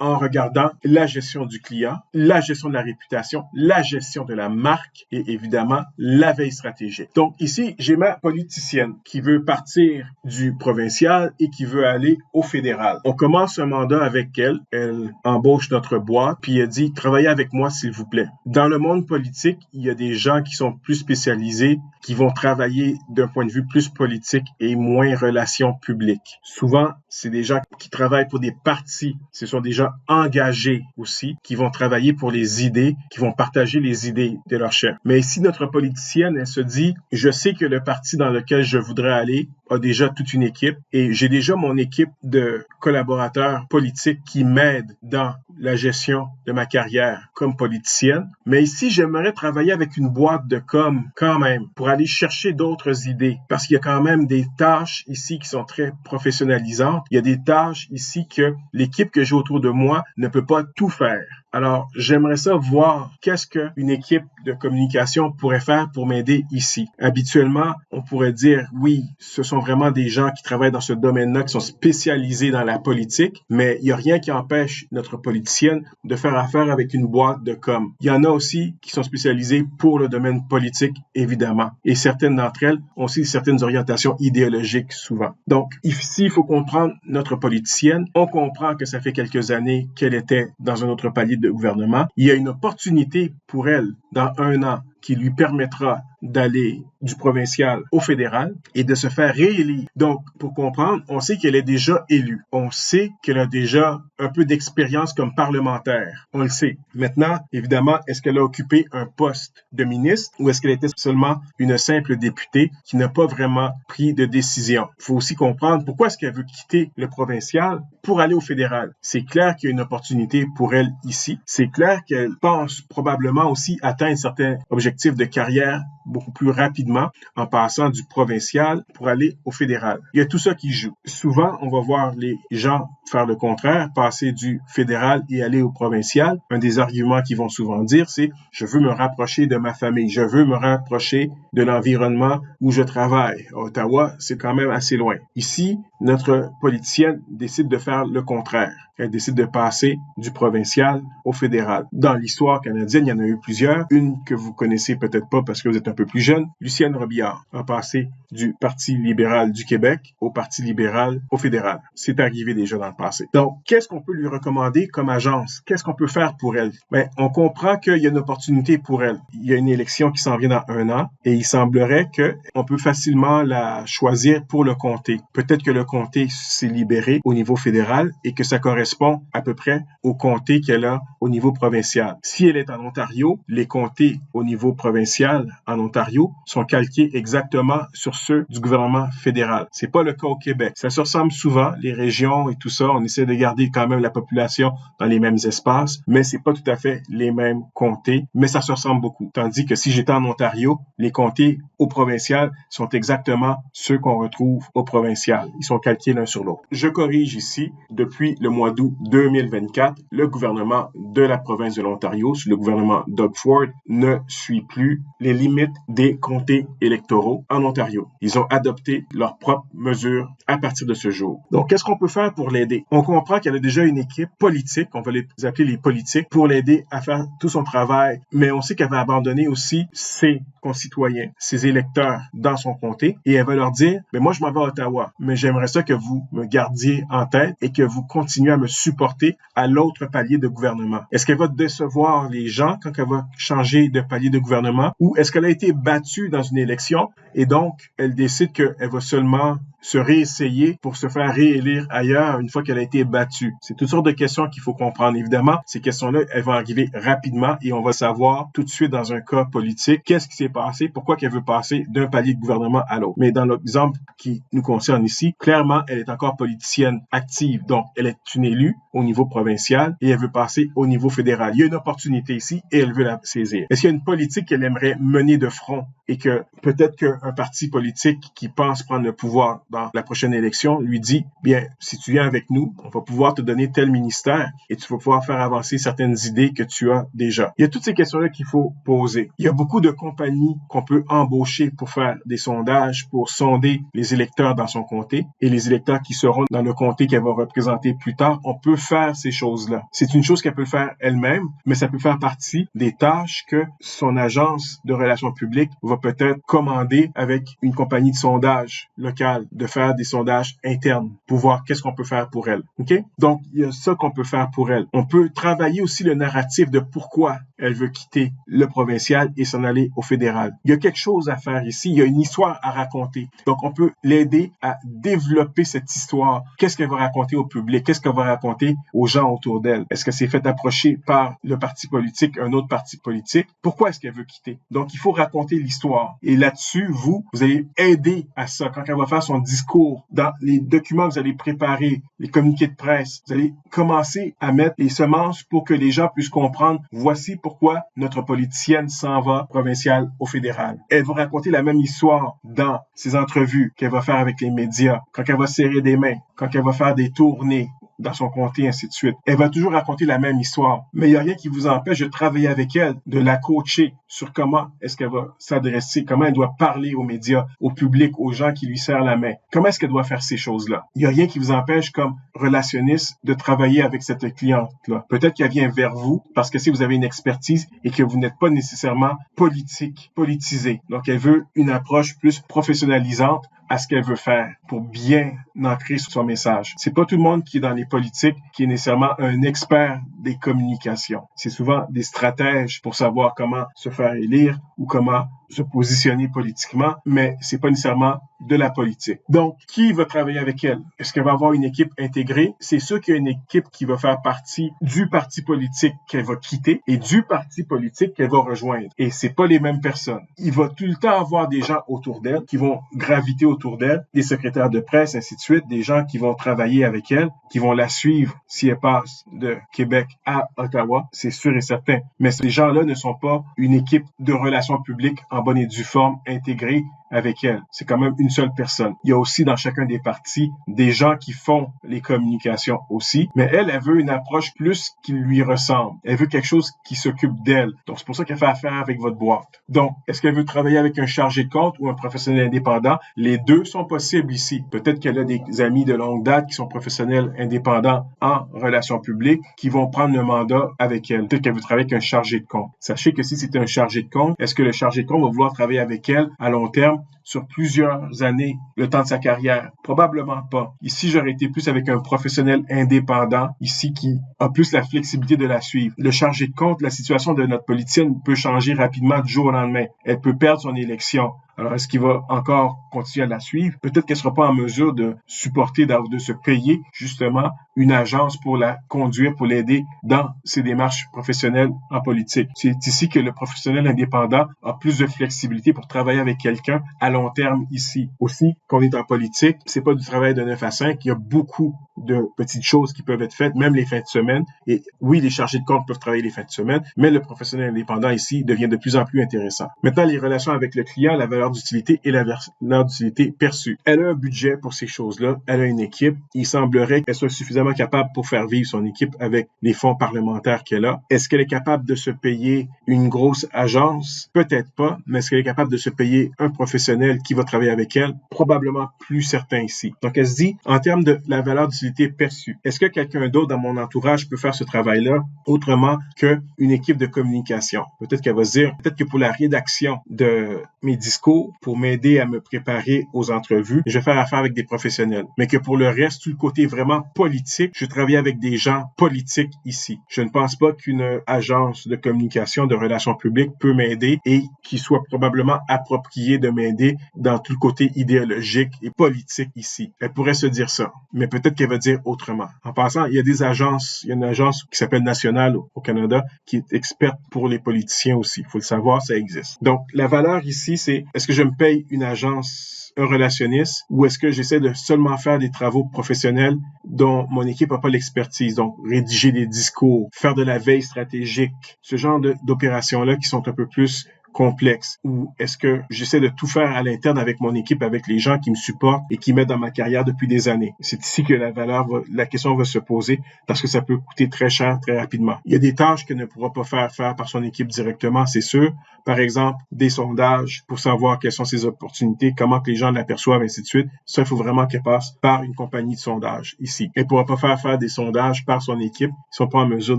en regardant la gestion du client, la gestion de la réputation, la gestion de la marque et évidemment la veille stratégique. Donc ici, j'ai ma politicienne qui veut partir du provincial et qui veut aller au fédéral. On commence un mandat avec elle. Elle embauche notre boîte puis elle dit « Travaillez avec moi s'il vous plaît ». Dans le monde politique, il y a des gens qui sont plus spécialisés, qui vont travailler d'un point de vue plus politique et moins relations publiques. Souvent, c'est des gens qui travaillent pour des partis. Ce sont des gens engagés aussi, qui vont travailler pour les idées, qui vont partager les idées de leur chef. Mais ici, notre politicienne, elle se dit, je sais que le parti dans lequel je voudrais aller a déjà toute une équipe et j'ai déjà mon équipe de collaborateurs politiques qui m'aident dans la gestion de ma carrière comme politicienne. Mais ici, j'aimerais travailler avec une boîte de com quand même pour aller chercher d'autres idées parce qu'il y a quand même des tâches ici qui sont très professionnalisantes. Il y a des tâches ici que l'équipe que j'ai autour de moi ne peut pas tout faire. Alors, j'aimerais ça voir qu'est-ce qu'une équipe de communication pourrait faire pour m'aider ici. Habituellement, on pourrait dire, oui, ce sont vraiment des gens qui travaillent dans ce domaine-là, qui sont spécialisés dans la politique, mais il n'y a rien qui empêche notre politicienne de faire affaire avec une boîte de com. Il y en a aussi qui sont spécialisés pour le domaine politique, évidemment. Et certaines d'entre elles ont aussi certaines orientations idéologiques souvent. Donc, ici, il faut comprendre notre politicienne. On comprend que ça fait quelques années qu'elle était dans un autre palier de gouvernement. Il y a une opportunité pour elle dans 1 an qui lui permettra d'aller du provincial au fédéral et de se faire réélire. Donc, pour comprendre, on sait qu'elle est déjà élue. On sait qu'elle a déjà un peu d'expérience comme parlementaire. On le sait. Maintenant, évidemment, est-ce qu'elle a occupé un poste de ministre ou est-ce qu'elle était seulement une simple députée qui n'a pas vraiment pris de décision? Il faut aussi comprendre pourquoi est-ce qu'elle veut quitter le provincial pour aller au fédéral. C'est clair qu'il y a une opportunité pour elle ici. C'est clair qu'elle pense probablement aussi atteindre certains objectifs de carrière beaucoup plus rapidement en passant du provincial pour aller au fédéral. Il y a tout ça qui joue. Souvent, on va voir les gens faire le contraire, passer du fédéral et aller au provincial. Un des arguments qu'ils vont souvent dire, c'est « je veux me rapprocher de ma famille, je veux me rapprocher de l'environnement où je travaille. » À Ottawa, c'est quand même assez loin. Ici, notre politicienne décide de faire le contraire. Elle décide de passer du provincial au fédéral. Dans l'histoire canadienne, il y en a eu plusieurs. Une que vous connaissez peut-être pas parce que vous êtes un peu plus jeune, Lucienne Robillard a passé du Parti libéral du Québec au Parti libéral au fédéral. C'est arrivé déjà dans le passé. Donc, qu'est-ce qu'on peut lui recommander comme agence? Qu'est-ce qu'on peut faire pour elle? Bien, on comprend qu'il y a une opportunité pour elle. Il y a une élection qui s'en vient dans 1 an et il semblerait qu'on peut facilement la choisir pour le comté. Peut-être que le comté s'est libéré au niveau fédéral et que ça correspond à peu près au comté qu'elle a au niveau provincial. Si elle est en Ontario, les comtés au niveau provincial en Ontario sont calqués exactement sur ceux du gouvernement fédéral. C'est pas le cas au Québec. Ça se ressemble souvent, les régions et tout ça. On essaie de garder quand même la population dans les mêmes espaces, mais c'est pas tout à fait les mêmes comtés, mais ça se ressemble beaucoup. Tandis que si j'étais en Ontario, les comtés au provincial sont exactement ceux qu'on retrouve au provincial. Ils sont calqués l'un sur l'autre. Je corrige ici, depuis le mois d'août 2024, le gouvernement de la province de l'Ontario, sous le gouvernement Doug Ford, ne suit plus les limites des comtés électoraux en Ontario. Ils ont adopté leurs propres mesures à partir de ce jour. Donc, qu'est-ce qu'on peut faire pour l'aider? On comprend qu'elle a déjà une équipe politique, on va les appeler les politiques, pour l'aider à faire tout son travail, mais on sait qu'elle va abandonner aussi ses concitoyens, ses électeurs dans son comté, et elle va leur dire, mais moi je m'en vais à Ottawa, mais j'aimerais ça que vous me gardiez en tête et que vous continuez à me supporter à l'autre palier de gouvernement. Est-ce qu'elle va décevoir les gens quand elle va changer de palier de gouvernement ou est-ce qu'elle a été été battue dans une élection et donc elle décide qu'elle va seulement se réessayer pour se faire réélire ailleurs une fois qu'elle a été battue. C'est toutes sortes de questions qu'il faut comprendre. Évidemment, ces questions-là, elles vont arriver rapidement et on va savoir tout de suite dans un cas politique qu'est-ce qui s'est passé, pourquoi qu'elle veut passer d'un palier de gouvernement à l'autre. Mais dans l'exemple qui nous concerne ici, clairement, elle est encore politicienne active. Donc, elle est une élue au niveau provincial et elle veut passer au niveau fédéral. Il y a une opportunité ici et elle veut la saisir. Est-ce qu'il y a une politique qu'elle aimerait mener de front et que peut-être qu'un parti politique qui pense prendre le pouvoir dans la prochaine élection lui dit, bien, si tu viens avec nous, on va pouvoir te donner tel ministère et tu vas pouvoir faire avancer certaines idées que tu as déjà. Il y a toutes ces questions-là qu'il faut poser. Il y a beaucoup de compagnies qu'on peut embaucher pour faire des sondages, pour sonder les électeurs dans son comté et les électeurs qui seront dans le comté qu'elle va représenter plus tard. On peut faire ces choses-là. C'est une chose qu'elle peut faire elle-même, mais ça peut faire partie des tâches que son agence de relations publiques va peut-être commander avec une compagnie de sondage locale, de faire des sondages internes pour voir qu'est-ce qu'on peut faire pour elle. OK? Donc, il y a ça qu'on peut faire pour elle. On peut travailler aussi le narratif de pourquoi elle veut quitter le provincial et s'en aller au fédéral. Il y a quelque chose à faire ici. Il y a une histoire à raconter. Donc, on peut l'aider à développer cette histoire. Qu'est-ce qu'elle va raconter au public? Qu'est-ce qu'elle va raconter aux gens autour d'elle? Est-ce qu'elle s'est fait approcher par le parti politique, un autre parti politique? Pourquoi est-ce qu'elle veut quitter? Donc, il faut raconter l'histoire. Et là-dessus, vous allez aider à ça. Quand elle va faire son discours, dans les documents que vous allez préparer, les communiqués de presse, vous allez commencer à mettre les semences pour que les gens puissent comprendre, voici pourquoi notre politicienne s'en va provincial au fédéral. Elle va raconter la même histoire dans ses entrevues qu'elle va faire avec les médias, quand elle va serrer des mains, quand elle va faire des tournées dans son comté, ainsi de suite. Elle va toujours raconter la même histoire. Mais il n'y a rien qui vous empêche de travailler avec elle, de la coacher sur comment est-ce qu'elle va s'adresser, comment elle doit parler aux médias, au public, aux gens qui lui serrent la main. Comment est-ce qu'elle doit faire ces choses-là? Il n'y a rien qui vous empêche, comme relationniste, de travailler avec cette cliente-là. Peut-être qu'elle vient vers vous parce que si vous avez une expertise et que vous n'êtes pas nécessairement politisé. Donc, elle veut une approche plus professionnalisante à ce qu'elle veut faire pour bien ancrer son message. C'est pas tout le monde qui est dans les politiques qui est nécessairement un expert des communications. C'est souvent des stratèges pour savoir comment se faire élire ou comment se positionner politiquement, mais c'est pas nécessairement de la politique. Donc, qui va travailler avec elle? Est-ce qu'elle va avoir une équipe intégrée? C'est sûr qu'il y a une équipe qui va faire partie du parti politique qu'elle va quitter et du parti politique qu'elle va rejoindre. Et c'est pas les mêmes personnes. Il va tout le temps avoir des gens autour d'elle qui vont graviter autour d'elle, des secrétaires de presse, ainsi de suite, des gens qui vont travailler avec elle, qui vont la suivre si elle passe de Québec à Ottawa, c'est sûr et certain. Mais ces gens-là ne sont pas une équipe de relations publiques en bonne et due forme intégrée avec elle. C'est quand même une seule personne. Il y a aussi dans chacun des partis des gens qui font les communications aussi, mais elle veut une approche plus qui lui ressemble. Elle veut quelque chose qui s'occupe d'elle. Donc, c'est pour ça qu'elle fait affaire avec votre boîte. Donc, est-ce qu'elle veut travailler avec un chargé de compte ou un professionnel indépendant? Les deux sont possibles ici. Peut-être qu'elle a des amis de longue date qui sont professionnels indépendants en relations publiques qui vont prendre le mandat avec elle. Peut-être qu'elle veut travailler avec un chargé de compte. Sachez que si c'est un chargé de compte, est-ce que le chargé de compte va vouloir travailler avec elle à long terme sur plusieurs années, le temps de sa carrière? Probablement pas. Ici, j'aurais été plus avec un professionnel indépendant, ici, qui a plus la flexibilité de la suivre. Le chargé de compte, la situation de notre politicienne peut changer rapidement du jour au lendemain. Elle peut perdre son élection. Alors, est-ce qu'il va encore continuer à la suivre? Peut-être qu'elle ne sera pas en mesure de supporter, de se payer, justement, une agence pour la conduire, pour l'aider dans ses démarches professionnelles en politique. C'est ici que le professionnel indépendant a plus de flexibilité pour travailler avec quelqu'un à long terme ici. Aussi, quand on est en politique, c'est pas du travail de 9 à 5. Il y a beaucoup de petites choses qui peuvent être faites, même les fins de semaine. Et oui, les chargés de compte peuvent travailler les fins de semaine, mais le professionnel indépendant ici devient de plus en plus intéressant. Maintenant, les relations avec le client, la valeur d'utilité et la valeur d'utilité perçue. Elle a un budget pour ces choses-là. Elle a une équipe. Il semblerait qu'elle soit suffisamment capable pour faire vivre son équipe avec les fonds parlementaires qu'elle a. Est-ce qu'elle est capable de se payer une grosse agence? Peut-être pas, mais est-ce qu'elle est capable de se payer un professionnel qui va travailler avec elle? Probablement plus certain ici. Donc, elle se dit, en termes de la valeur d'utilité perçue, est-ce que quelqu'un d'autre dans mon entourage peut faire ce travail-là autrement qu'une équipe de communication? Peut-être qu'elle va se dire, peut-être que pour la rédaction de mes discours, cours pour m'aider à me préparer aux entrevues. Je vais faire affaire avec des professionnels. Mais que pour le reste, tout le côté vraiment politique, je travaille avec des gens politiques ici. Je ne pense pas qu'une agence de communication, de relations publiques peut m'aider et qu'il soit probablement approprié de m'aider dans tout le côté idéologique et politique ici. Elle pourrait se dire ça, mais peut-être qu'elle va dire autrement. En passant, il y a une agence qui s'appelle Nationale au Canada qui est experte pour les politiciens aussi. Il faut le savoir, ça existe. Donc, la valeur ici, c'est est-ce que je me paye une agence, un relationniste, ou est-ce que j'essaie de seulement faire des travaux professionnels dont mon équipe n'a pas l'expertise, donc rédiger des discours, faire de la veille stratégique, ce genre d'opérations-là qui sont un peu plus complexe, ou est-ce que j'essaie de tout faire à l'interne avec mon équipe, avec les gens qui me supportent et qui m'aident dans ma carrière depuis des années? C'est ici que la question va se poser parce que ça peut coûter très cher très rapidement. Il y a des tâches qu'elle ne pourra pas faire par son équipe directement, c'est sûr. Par exemple, des sondages pour savoir quelles sont ses opportunités, comment que les gens l'aperçoivent, ainsi de suite. Ça, il faut vraiment qu'elle passe par une compagnie de sondage ici. Elle ne pourra pas faire des sondages par son équipe. Ils ne sont pas en mesure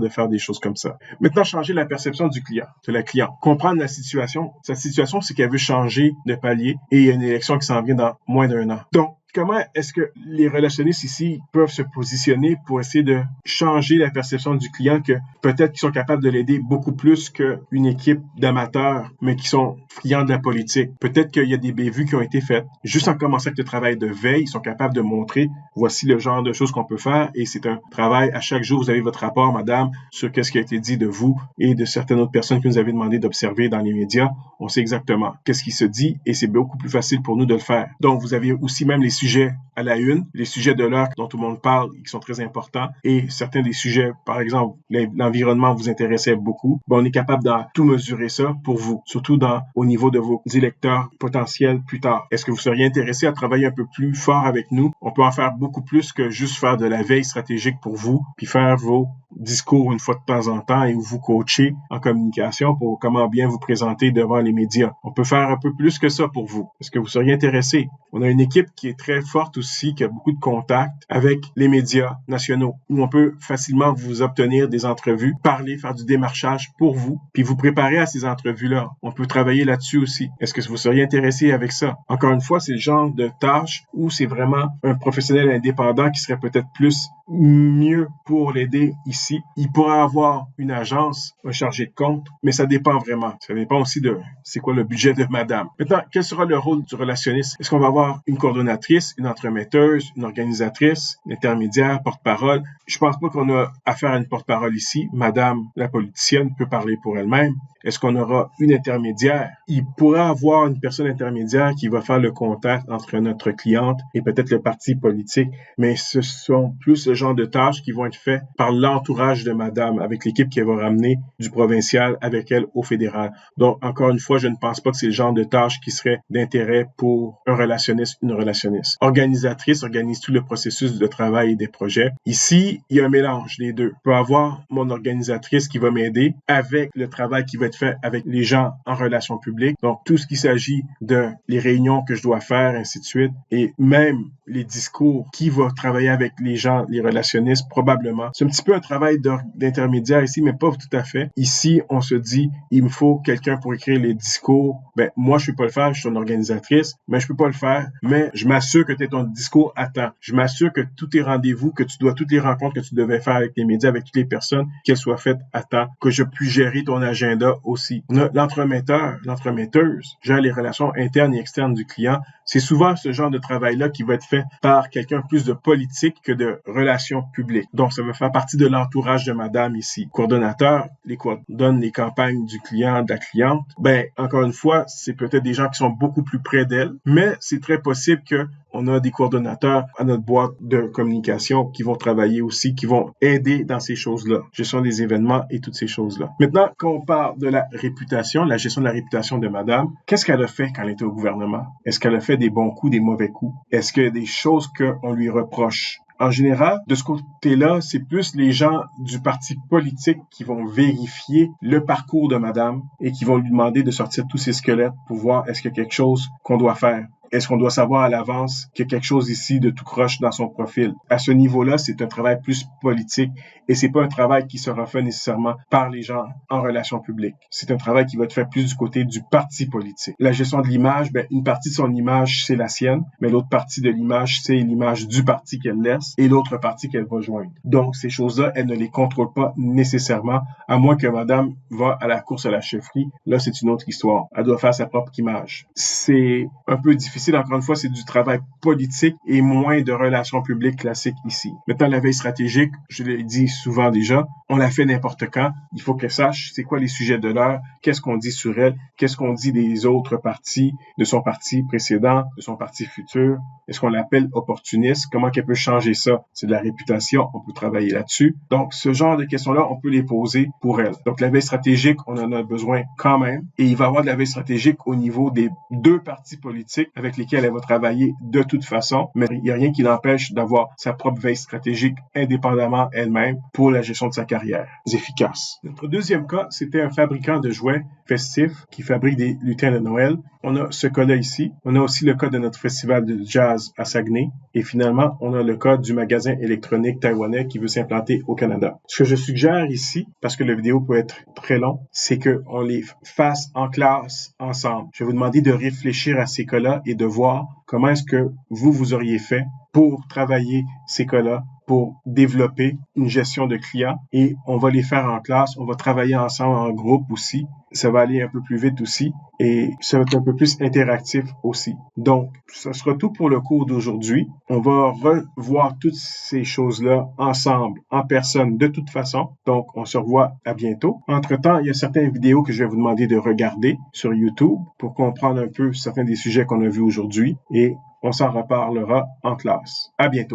de faire des choses comme ça. Maintenant, changer la perception du client, de la cliente. Comprendre la situation. Sa situation, c'est qu'elle veut changer de palier et il y a une élection qui s'en vient dans moins d'1 an. Donc, comment est-ce que les relationnistes ici peuvent se positionner pour essayer de changer la perception du client que peut-être qu'ils sont capables de l'aider beaucoup plus qu'une équipe d'amateurs, mais qui sont friands de la politique. Peut-être qu'il y a des bévues qui ont été faites. Juste en commençant avec le travail de veille, ils sont capables de montrer voici le genre de choses qu'on peut faire et c'est un travail. À chaque jour, vous avez votre rapport, madame, sur qu'est-ce qui a été dit de vous et de certaines autres personnes que vous avez demandé d'observer dans les médias. On sait exactement qu'est-ce qui se dit et c'est beaucoup plus facile pour nous de le faire. Donc, vous avez aussi même les sujets à la une, les sujets de l'heure dont tout le monde parle et qui sont très importants et certains des sujets, par exemple, l'environnement vous intéressait beaucoup. On est capable de tout mesurer ça pour vous, surtout au niveau de vos électeurs potentiels plus tard. Est-ce que vous seriez intéressé à travailler un peu plus fort avec nous? On peut en faire beaucoup plus que juste faire de la veille stratégique pour vous, puis faire vos discours une fois de temps en temps et vous coacher en communication pour comment bien vous présenter devant les médias. On peut faire un peu plus que ça pour vous. Est-ce que vous seriez intéressé? On a une équipe qui est très forte aussi, qui a beaucoup de contacts avec les médias nationaux, où on peut facilement vous obtenir des entrevues, parler, faire du démarchage pour vous, puis vous préparer à ces entrevues-là. On peut travailler là-dessus aussi. Est-ce que vous seriez intéressé avec ça? Encore une fois, c'est le genre de tâche où c'est vraiment un professionnel indépendant qui serait peut-être plus mieux pour l'aider ici. Il pourra avoir une agence, un chargé de compte, mais ça dépend vraiment. Ça dépend aussi de c'est quoi le budget de madame. Maintenant, quel sera le rôle du relationniste? Est-ce qu'on va avoir une coordonnatrice, une entremetteuse, une organisatrice, une intermédiaire, porte-parole? Je pense pas qu'on a affaire à une porte-parole ici. Madame, la politicienne, peut parler pour elle-même. Est-ce qu'on aura une intermédiaire? Il pourra avoir une personne intermédiaire qui va faire le contact entre notre cliente et peut-être le parti politique, mais ce sont plus le genre de tâches qui vont être faites par l'entourage de madame, avec l'équipe qu'elle va ramener du provincial avec elle au fédéral. Donc, encore une fois, je ne pense pas que c'est le genre de tâches qui serait d'intérêt pour un relationniste, une relationniste. Organisatrice organise tout le processus de travail et des projets. Ici, il y a un mélange des deux. Je peux avoir mon organisatrice qui va m'aider avec le travail qui va être fait avec les gens en relations publiques. Donc, tout ce qui s'agit de les réunions que je dois faire, ainsi de suite, et même les discours, qui va travailler avec les gens, les relationnistes, probablement. C'est un petit peu un travail d'intermédiaire ici, mais pas tout à fait. Ici, on se dit, il me faut quelqu'un pour écrire les discours. Ben, moi, je peux pas le faire, je suis une organisatrice, mais je peux pas le faire. Mais je m'assure que tu as ton discours à temps. Je m'assure que tous tes rendez-vous, que tu dois toutes les rencontres que tu devais faire avec les médias, avec toutes les personnes, qu'elles soient faites à temps, que je puisse gérer ton agenda aussi. On a l'entremetteur, l'entremetteuse, gère les relations internes et externes du client. C'est souvent ce genre de travail-là qui va être fait par quelqu'un plus de politique que de relations publiques. Donc, ça va faire partie de l'entourage de madame ici. Coordonnateur, les coordonne les campagnes du client, de la cliente. Ben, encore une fois, c'est peut-être des gens qui sont beaucoup plus près d'elle, mais c'est très possible que on a des coordonnateurs à notre boîte de communication qui vont travailler aussi, qui vont aider dans ces choses-là. Gestion des événements et toutes ces choses-là. Maintenant, quand on parle de la réputation, la gestion de la réputation de madame, qu'est-ce qu'elle a fait quand elle était au gouvernement? Est-ce qu'elle a fait des bons coups, des mauvais coups? Est-ce qu'il y a des choses qu'on lui reproche? En général, de ce côté-là, c'est plus les gens du parti politique qui vont vérifier le parcours de madame et qui vont lui demander de sortir tous ses squelettes pour voir est-ce qu'il y a quelque chose qu'on doit faire. Est-ce qu'on doit savoir à l'avance qu'il y a quelque chose ici de tout croche dans son profil? À ce niveau-là, c'est un travail plus politique et c'est pas un travail qui sera fait nécessairement par les gens en relations publiques. C'est un travail qui va être fait plus du côté du parti politique. La gestion de l'image, une partie de son image, c'est la sienne, mais l'autre partie de l'image, c'est l'image du parti qu'elle laisse et l'autre parti qu'elle va joindre. Donc, ces choses-là, elle ne les contrôle pas nécessairement, à moins que madame va à la course à la chefferie. Là, c'est une autre histoire. Elle doit faire sa propre image. C'est un peu difficile. Encore une fois, c'est du travail politique et moins de relations publiques classiques ici. Maintenant, la veille stratégique, je l'ai dit souvent déjà, on la fait n'importe quand. Il faut qu'elle sache c'est quoi les sujets de l'heure, qu'est-ce qu'on dit sur elle, qu'est-ce qu'on dit des autres partis, de son parti précédent, de son parti futur. Est-ce qu'on l'appelle opportuniste? Comment qu'elle peut changer ça? C'est de la réputation, on peut travailler là-dessus. Donc, ce genre de questions-là, on peut les poser pour elle. Donc, la veille stratégique, on en a besoin quand même. Et il va y avoir de la veille stratégique au niveau des 2 partis politiques avec lesquels elle va travailler de toute façon. Mais il n'y a rien qui l'empêche d'avoir sa propre veille stratégique indépendamment elle-même pour la gestion de sa carrière. Efficace. Notre deuxième cas, c'était un fabricant de jouets festifs qui fabrique des lutins de Noël. On a ce cas-là ici. On a aussi le cas de notre festival de jazz à Saguenay. Et finalement, on a le cas du magasin électronique taïwanais qui veut s'implanter au Canada. Ce que je suggère ici, parce que la vidéo peut être très long, c'est qu'on les fasse en classe ensemble. Je vais vous demander de réfléchir à ces cas-là et de voir comment est-ce que vous auriez fait pour travailler ces cas-là, pour développer une gestion de clients et on va les faire en classe, on va travailler ensemble en groupe aussi. Ça va aller un peu plus vite aussi et ça va être un peu plus interactif aussi. Donc, ça sera tout pour le cours d'aujourd'hui. On va revoir toutes ces choses-là ensemble, en personne, de toute façon. Donc, on se revoit à bientôt. Entre-temps, il y a certaines vidéos que je vais vous demander de regarder sur YouTube pour comprendre un peu certains des sujets qu'on a vus aujourd'hui et on s'en reparlera en classe. À bientôt.